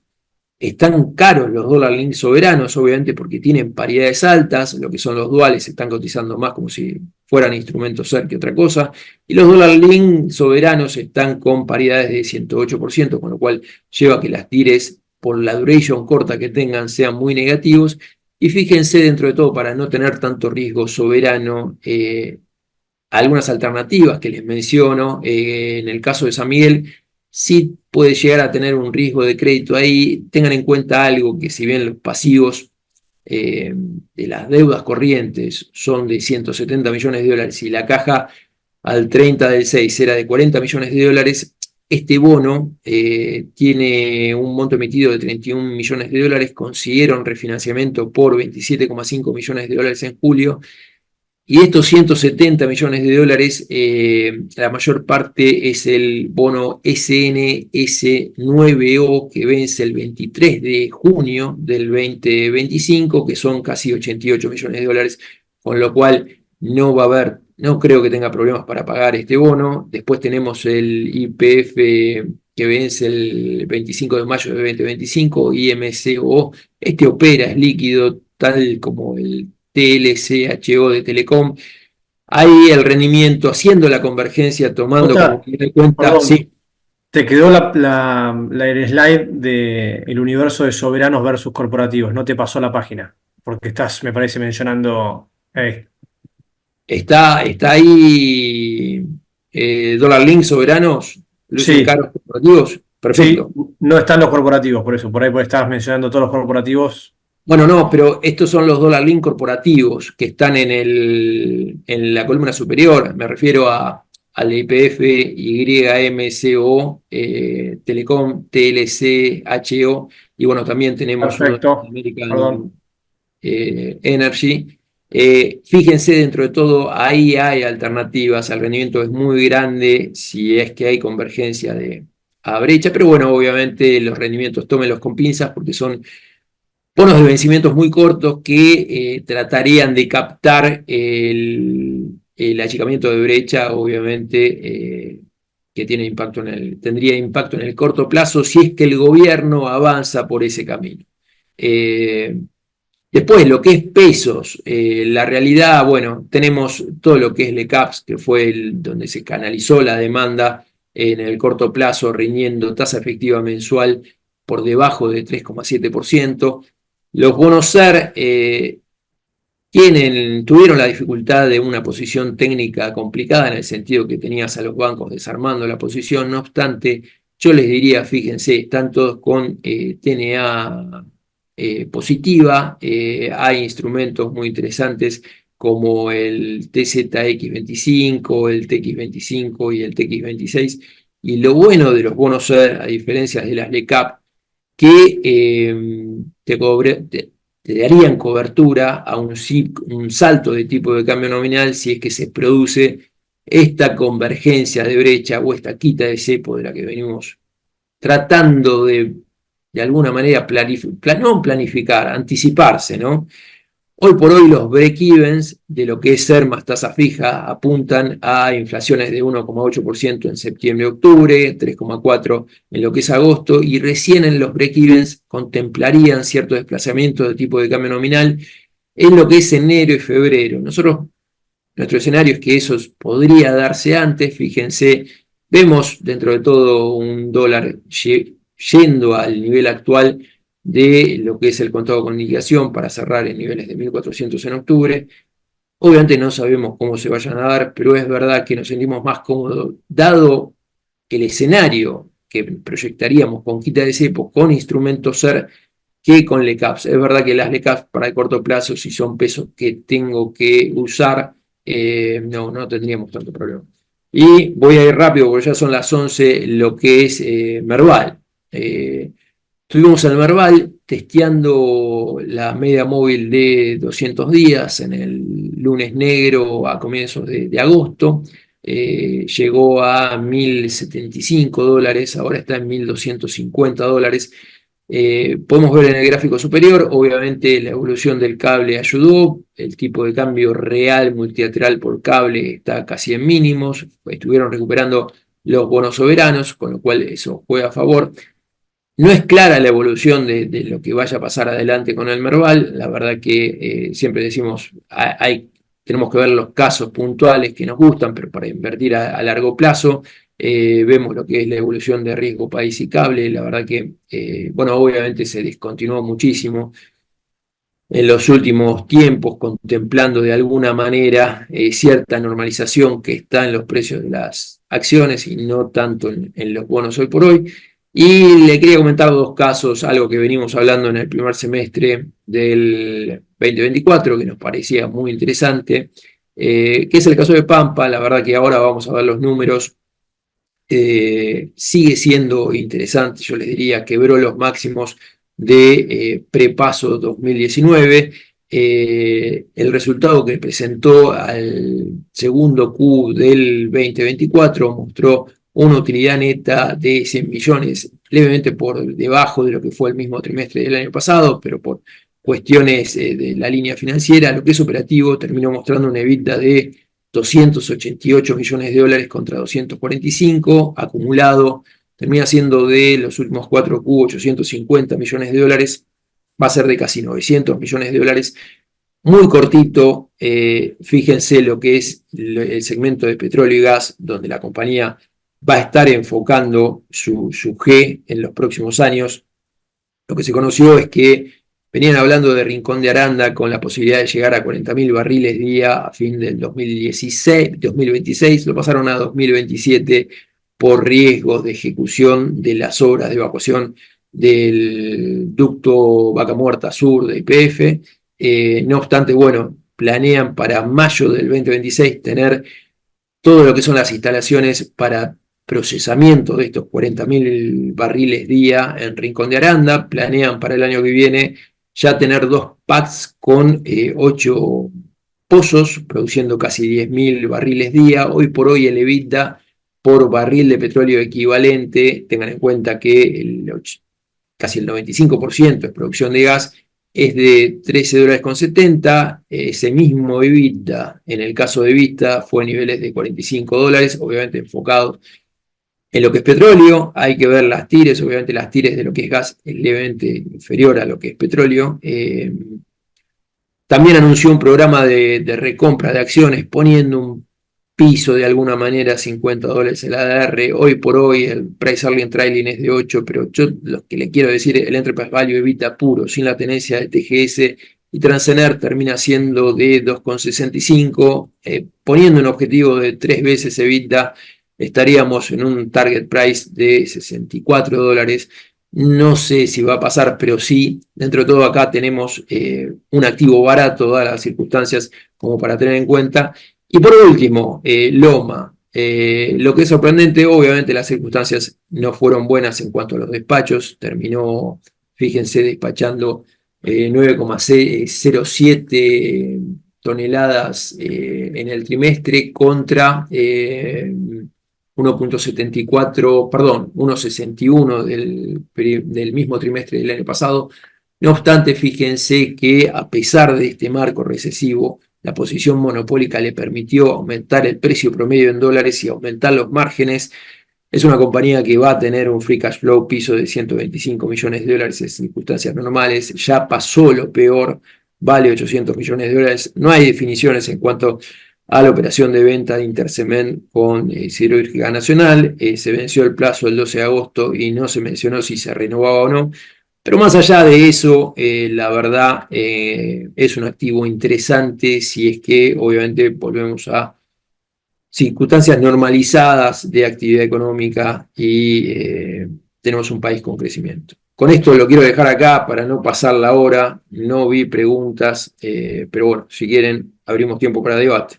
Están caros los dólar link soberanos, obviamente porque tienen paridades altas. Lo que son los duales están cotizando más como si fueran instrumentos SER que otra cosa. Y los dólar link soberanos están con paridades de 108%, con lo cual lleva a que las tires por la duration corta que tengan sean muy negativos. Y fíjense, dentro de todo, para no tener tanto riesgo soberano, algunas alternativas que les menciono. En el caso de San Miguel, sí puede llegar a tener un riesgo de crédito ahí. Tengan en cuenta algo, que si bien los pasivos de las deudas corrientes son de 170 millones de dólares y la caja al 30/6 era de 40 millones de dólares, este bono tiene un monto emitido de 31 millones de dólares, consiguieron refinanciamiento por 27,5 millones de dólares en julio. Y estos 170 millones de dólares, la mayor parte es el bono SNS9O, que vence el 23 de junio del 2025, que son casi 88 millones de dólares, con lo cual no va a haber, no creo que tenga problemas para pagar este bono. Después tenemos el YPF que vence el 25 de mayo de 2025, IMCO. Este opera, es líquido, tal como el TLCHO de Telecom. Ahí el rendimiento, haciendo la convergencia, tomando como en cuenta. Perdón, Sí, te quedó el slide del universo de soberanos versus corporativos, no te pasó la página, porque estás, me parece, mencionando. está ahí Dollar Link soberanos, lucen Sí, caros corporativos. sí, Perfecto. no están los corporativos, por eso, por ahí porque estabas mencionando todos los corporativos. Bueno, no, pero estos son los Dollar Link corporativos que están en la columna superior. Me refiero al IPF, YMCO, Telecom, TLC, HO, y bueno, también tenemos uno de Perfecto, perdón. American Energy. Fíjense, dentro de todo, ahí hay alternativas. El rendimiento es muy grande si es que hay convergencia a brecha, pero bueno, obviamente los rendimientos tómenlos con pinzas porque son bonos de vencimientos muy cortos que tratarían de captar el achicamiento de brecha, obviamente, que tendría impacto en el corto plazo si es que el gobierno avanza por ese camino. Después, lo que es pesos, la realidad, bueno, tenemos todo lo que es LECAPS, que fue donde se canalizó la demanda en el corto plazo, rindiendo tasa efectiva mensual por debajo de 3,7%. Los bonos SER tuvieron la dificultad de una posición técnica complicada, en el sentido que tenías a los bancos desarmando la posición. No obstante, yo les diría, fíjense, están todos con TNA positiva. Hay instrumentos muy interesantes como el TZX25, el TX25 y el TX26. Y lo bueno de los bonos SER, a diferencia de las LECAP, que te darían cobertura a un salto de tipo de cambio nominal si es que se produce esta convergencia de brecha o esta quita de cepo de la que venimos tratando de alguna manera no planificar, anticiparse, ¿no? Hoy por hoy los break-evens de lo que es SER más tasa fija apuntan a inflaciones de 1,8% en septiembre-octubre, 3,4% en lo que es agosto, y recién en los break-evens contemplarían cierto desplazamiento de tipo de cambio nominal en lo que es enero y febrero. Nuestro escenario es que eso podría darse antes. Fíjense, vemos dentro de todo un dólar yendo al nivel actual de lo que es el contado con liquidación para cerrar en niveles de 1.400 en octubre. Obviamente no sabemos cómo se vayan a dar, pero es verdad que nos sentimos más cómodos, dado el escenario que proyectaríamos con quita de cepo, con instrumentos SER, que con LECAPs. Es verdad que las LECAPs para el corto plazo, si son pesos que tengo que usar, no tendríamos tanto problema. Y voy a ir rápido porque ya son las 11, lo que es Merval. Estuvimos en el Merval testeando la media móvil de 200 días en el lunes negro a comienzos de agosto. Llegó a $1.075, ahora está en $1.250. Podemos ver en el gráfico superior, obviamente la evolución del cable ayudó, el tipo de cambio real multilateral por cable está casi en mínimos, estuvieron recuperando los bonos soberanos, con lo cual eso juega a favor. No es clara la evolución de lo que vaya a pasar adelante con el Merval. La verdad que siempre decimos, tenemos que ver los casos puntuales que nos gustan, pero para invertir a largo plazo, vemos lo que es la evolución de riesgo país y cable. La verdad que, obviamente se descontinuó muchísimo en los últimos tiempos, contemplando de alguna manera cierta normalización que está en los precios de las acciones y no tanto en los bonos hoy por hoy. Y le quería comentar dos casos, algo que venimos hablando en el primer semestre del 2024, que nos parecía muy interesante, que es el caso de Pampa. La verdad que ahora vamos a ver los números. Sigue siendo interesante, yo les diría, quebró los máximos de prepaso 2019. El resultado que presentó al segundo Q del 2024 mostró una utilidad neta de 100 millones, levemente por debajo de lo que fue el mismo trimestre del año pasado, pero por cuestiones de la línea financiera. Lo que es operativo terminó mostrando una EBITDA de $288 millones contra 245, acumulado termina siendo de los últimos 4 Q 850 millones de dólares, va a ser de casi 900 millones de dólares, muy cortito. Fíjense lo que es el segmento de petróleo y gas, donde la compañía va a estar enfocando su G en los próximos años. Lo que se conoció es que venían hablando de Rincón de Aranda con la posibilidad de llegar a 40.000 barriles día a fin del 2026, lo pasaron a 2027 por riesgos de ejecución de las obras de evacuación del ducto Vaca Muerta Sur de YPF. No obstante, planean para mayo del 2026 tener todo lo que son las instalaciones para procesamiento de estos 40.000 barriles día en Rincón de Aranda. Planean para el año que viene ya tener 2 packs con 8 pozos, produciendo casi 10.000 barriles día. Hoy por hoy el EBITDA por barril de petróleo equivalente, tengan en cuenta que casi el 95% es producción de gas, es de $13.70. Ese mismo EBITDA, en el caso de Vista, fue a niveles de $45, obviamente enfocado en lo que es petróleo. Hay que ver las tires, obviamente las tires de lo que es gas es levemente inferior a lo que es petróleo. También anunció un programa de recompra de acciones, poniendo un piso de alguna manera $50 el ADR. Hoy por hoy el price earning trailing es de 8, pero yo lo que le quiero decir, el enterprise value EBITDA puro, sin la tenencia de TGS y Transener, termina siendo de 2,65, poniendo un objetivo de 3 veces EBITDA, estaríamos en un target price de $64. No sé si va a pasar, pero sí, dentro de todo acá tenemos un activo barato, dadas las circunstancias, como para tener en cuenta. Y por último, Loma. Lo que es sorprendente, obviamente las circunstancias no fueron buenas en cuanto a los despachos. Terminó, fíjense, despachando 9,07 toneladas en el trimestre contra 1,74, perdón, 1,61 del mismo trimestre del año pasado. No obstante, fíjense que a pesar de este marco recesivo, la posición monopólica le permitió aumentar el precio promedio en dólares y aumentar los márgenes. Es una compañía que va a tener un free cash flow piso de 125 millones de dólares en circunstancias normales. Ya pasó lo peor, vale 800 millones de dólares. No hay definiciones en cuanto a la operación de venta de Intercement con Siderúrgica Nacional. Se venció el plazo el 12 de agosto y no se mencionó si se renovaba o no. Pero más allá de eso, la verdad es un activo interesante si es que obviamente volvemos a circunstancias normalizadas de actividad económica y tenemos un país con crecimiento. Con esto lo quiero dejar acá para no pasar la hora, no vi preguntas, pero bueno, si quieren abrimos tiempo para debate.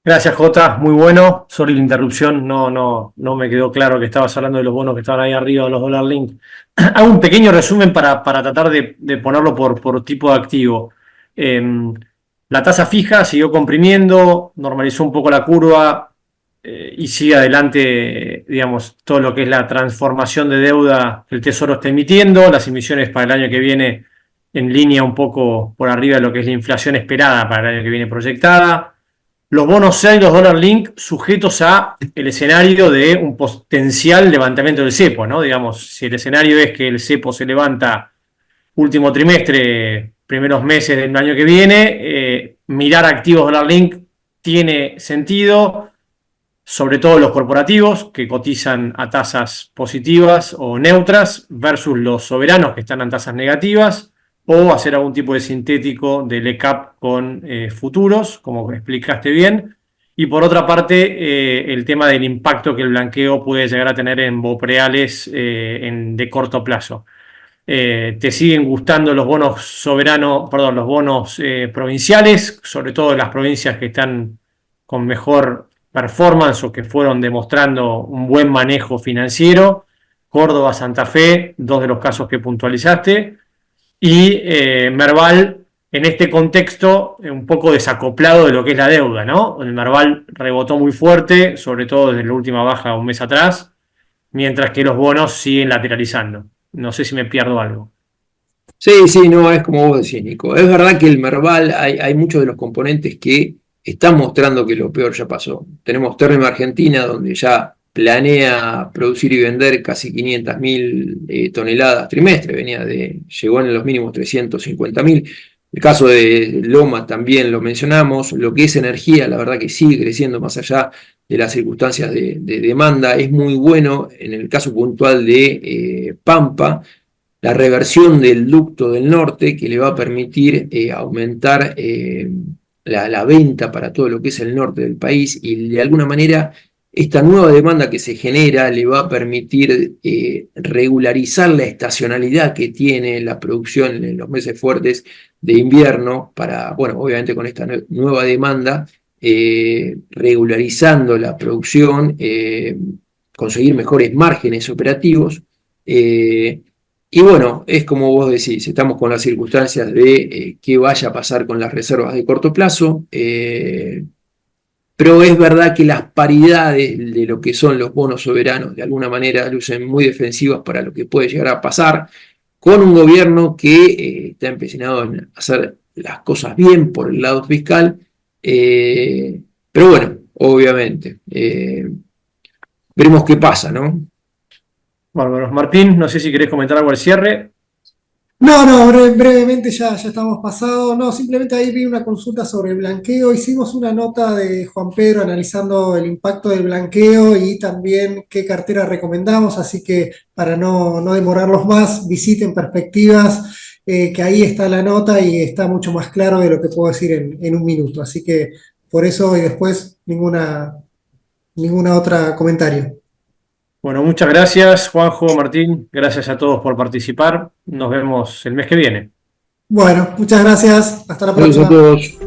Gracias, Jota, muy bueno. Sorry la interrupción, no me quedó claro que estabas hablando de los bonos que estaban ahí arriba de los Dollar Link. Hago un pequeño resumen para tratar de ponerlo por tipo de activo. La tasa fija siguió comprimiendo, normalizó un poco la curva y sigue adelante, digamos, todo lo que es la transformación de deuda que el Tesoro está emitiendo, las emisiones para el año que viene en línea un poco por arriba de lo que es la inflación esperada para el año que viene proyectada. Los bonos 6, los Dollar Link, sujetos a el escenario de un potencial levantamiento del cepo, ¿no? Digamos, si el escenario es que el cepo se levanta último trimestre, primeros meses del año que viene, mirar activos Dollar Link tiene sentido, sobre todo los corporativos que cotizan a tasas positivas o neutras versus los soberanos que están en tasas negativas, o hacer algún tipo de sintético de LECAP con futuros, como explicaste bien. Y por otra parte, el tema del impacto que el blanqueo puede llegar a tener en BOPREALES de corto plazo. ¿Te siguen gustando los bonos soberanos, perdón, los bonos provinciales, sobre todo las provincias que están con mejor performance o que fueron demostrando un buen manejo financiero? Córdoba, Santa Fe, dos de los casos que puntualizaste. Y Merval, en este contexto, un poco desacoplado de lo que es la deuda, ¿no? El Merval rebotó muy fuerte, sobre todo desde la última baja un mes atrás, mientras que los bonos siguen lateralizando. No sé si me pierdo algo. Sí, no, es como vos decís, Nico. Es verdad que el Merval, hay muchos de los componentes que están mostrando que lo peor ya pasó. Tenemos Ternium Argentina, donde ya planea producir y vender casi 500.000 toneladas trimestre, llegó en los mínimos 350.000. El caso de Loma también lo mencionamos. Lo que es energía, la verdad que sigue creciendo más allá de las circunstancias de demanda. Es muy bueno en el caso puntual de Pampa, la reversión del ducto del norte que le va a permitir aumentar la venta para todo lo que es el norte del país, y de alguna manera esta nueva demanda que se genera le va a permitir regularizar la estacionalidad que tiene la producción en los meses fuertes de invierno para, bueno, obviamente con esta nueva demanda, regularizando la producción, conseguir mejores márgenes operativos. Y bueno, es como vos decís, estamos con las circunstancias de qué vaya a pasar con las reservas de corto plazo, pero es verdad que las paridades de lo que son los bonos soberanos de alguna manera lucen muy defensivas para lo que puede llegar a pasar con un gobierno que está empecinado en hacer las cosas bien por el lado fiscal, pero bueno, obviamente, veremos qué pasa, ¿no? Bárbaro. Martín, no sé si querés comentar algo al cierre. No, brevemente ya estamos pasados. No, simplemente ahí vi una consulta sobre el blanqueo. Hicimos una nota de Juan Pedro analizando el impacto del blanqueo y también qué cartera recomendamos. Así que para no demorarlos más, visiten Perspectivas, que ahí está la nota y está mucho más claro de lo que puedo decir en un minuto. Así que por eso y después ninguna otra comentario. Bueno, muchas gracias, Juanjo, Martín. Gracias a todos por participar. Nos vemos el mes que viene. Bueno, muchas gracias. Hasta la Saludos a próxima. todos.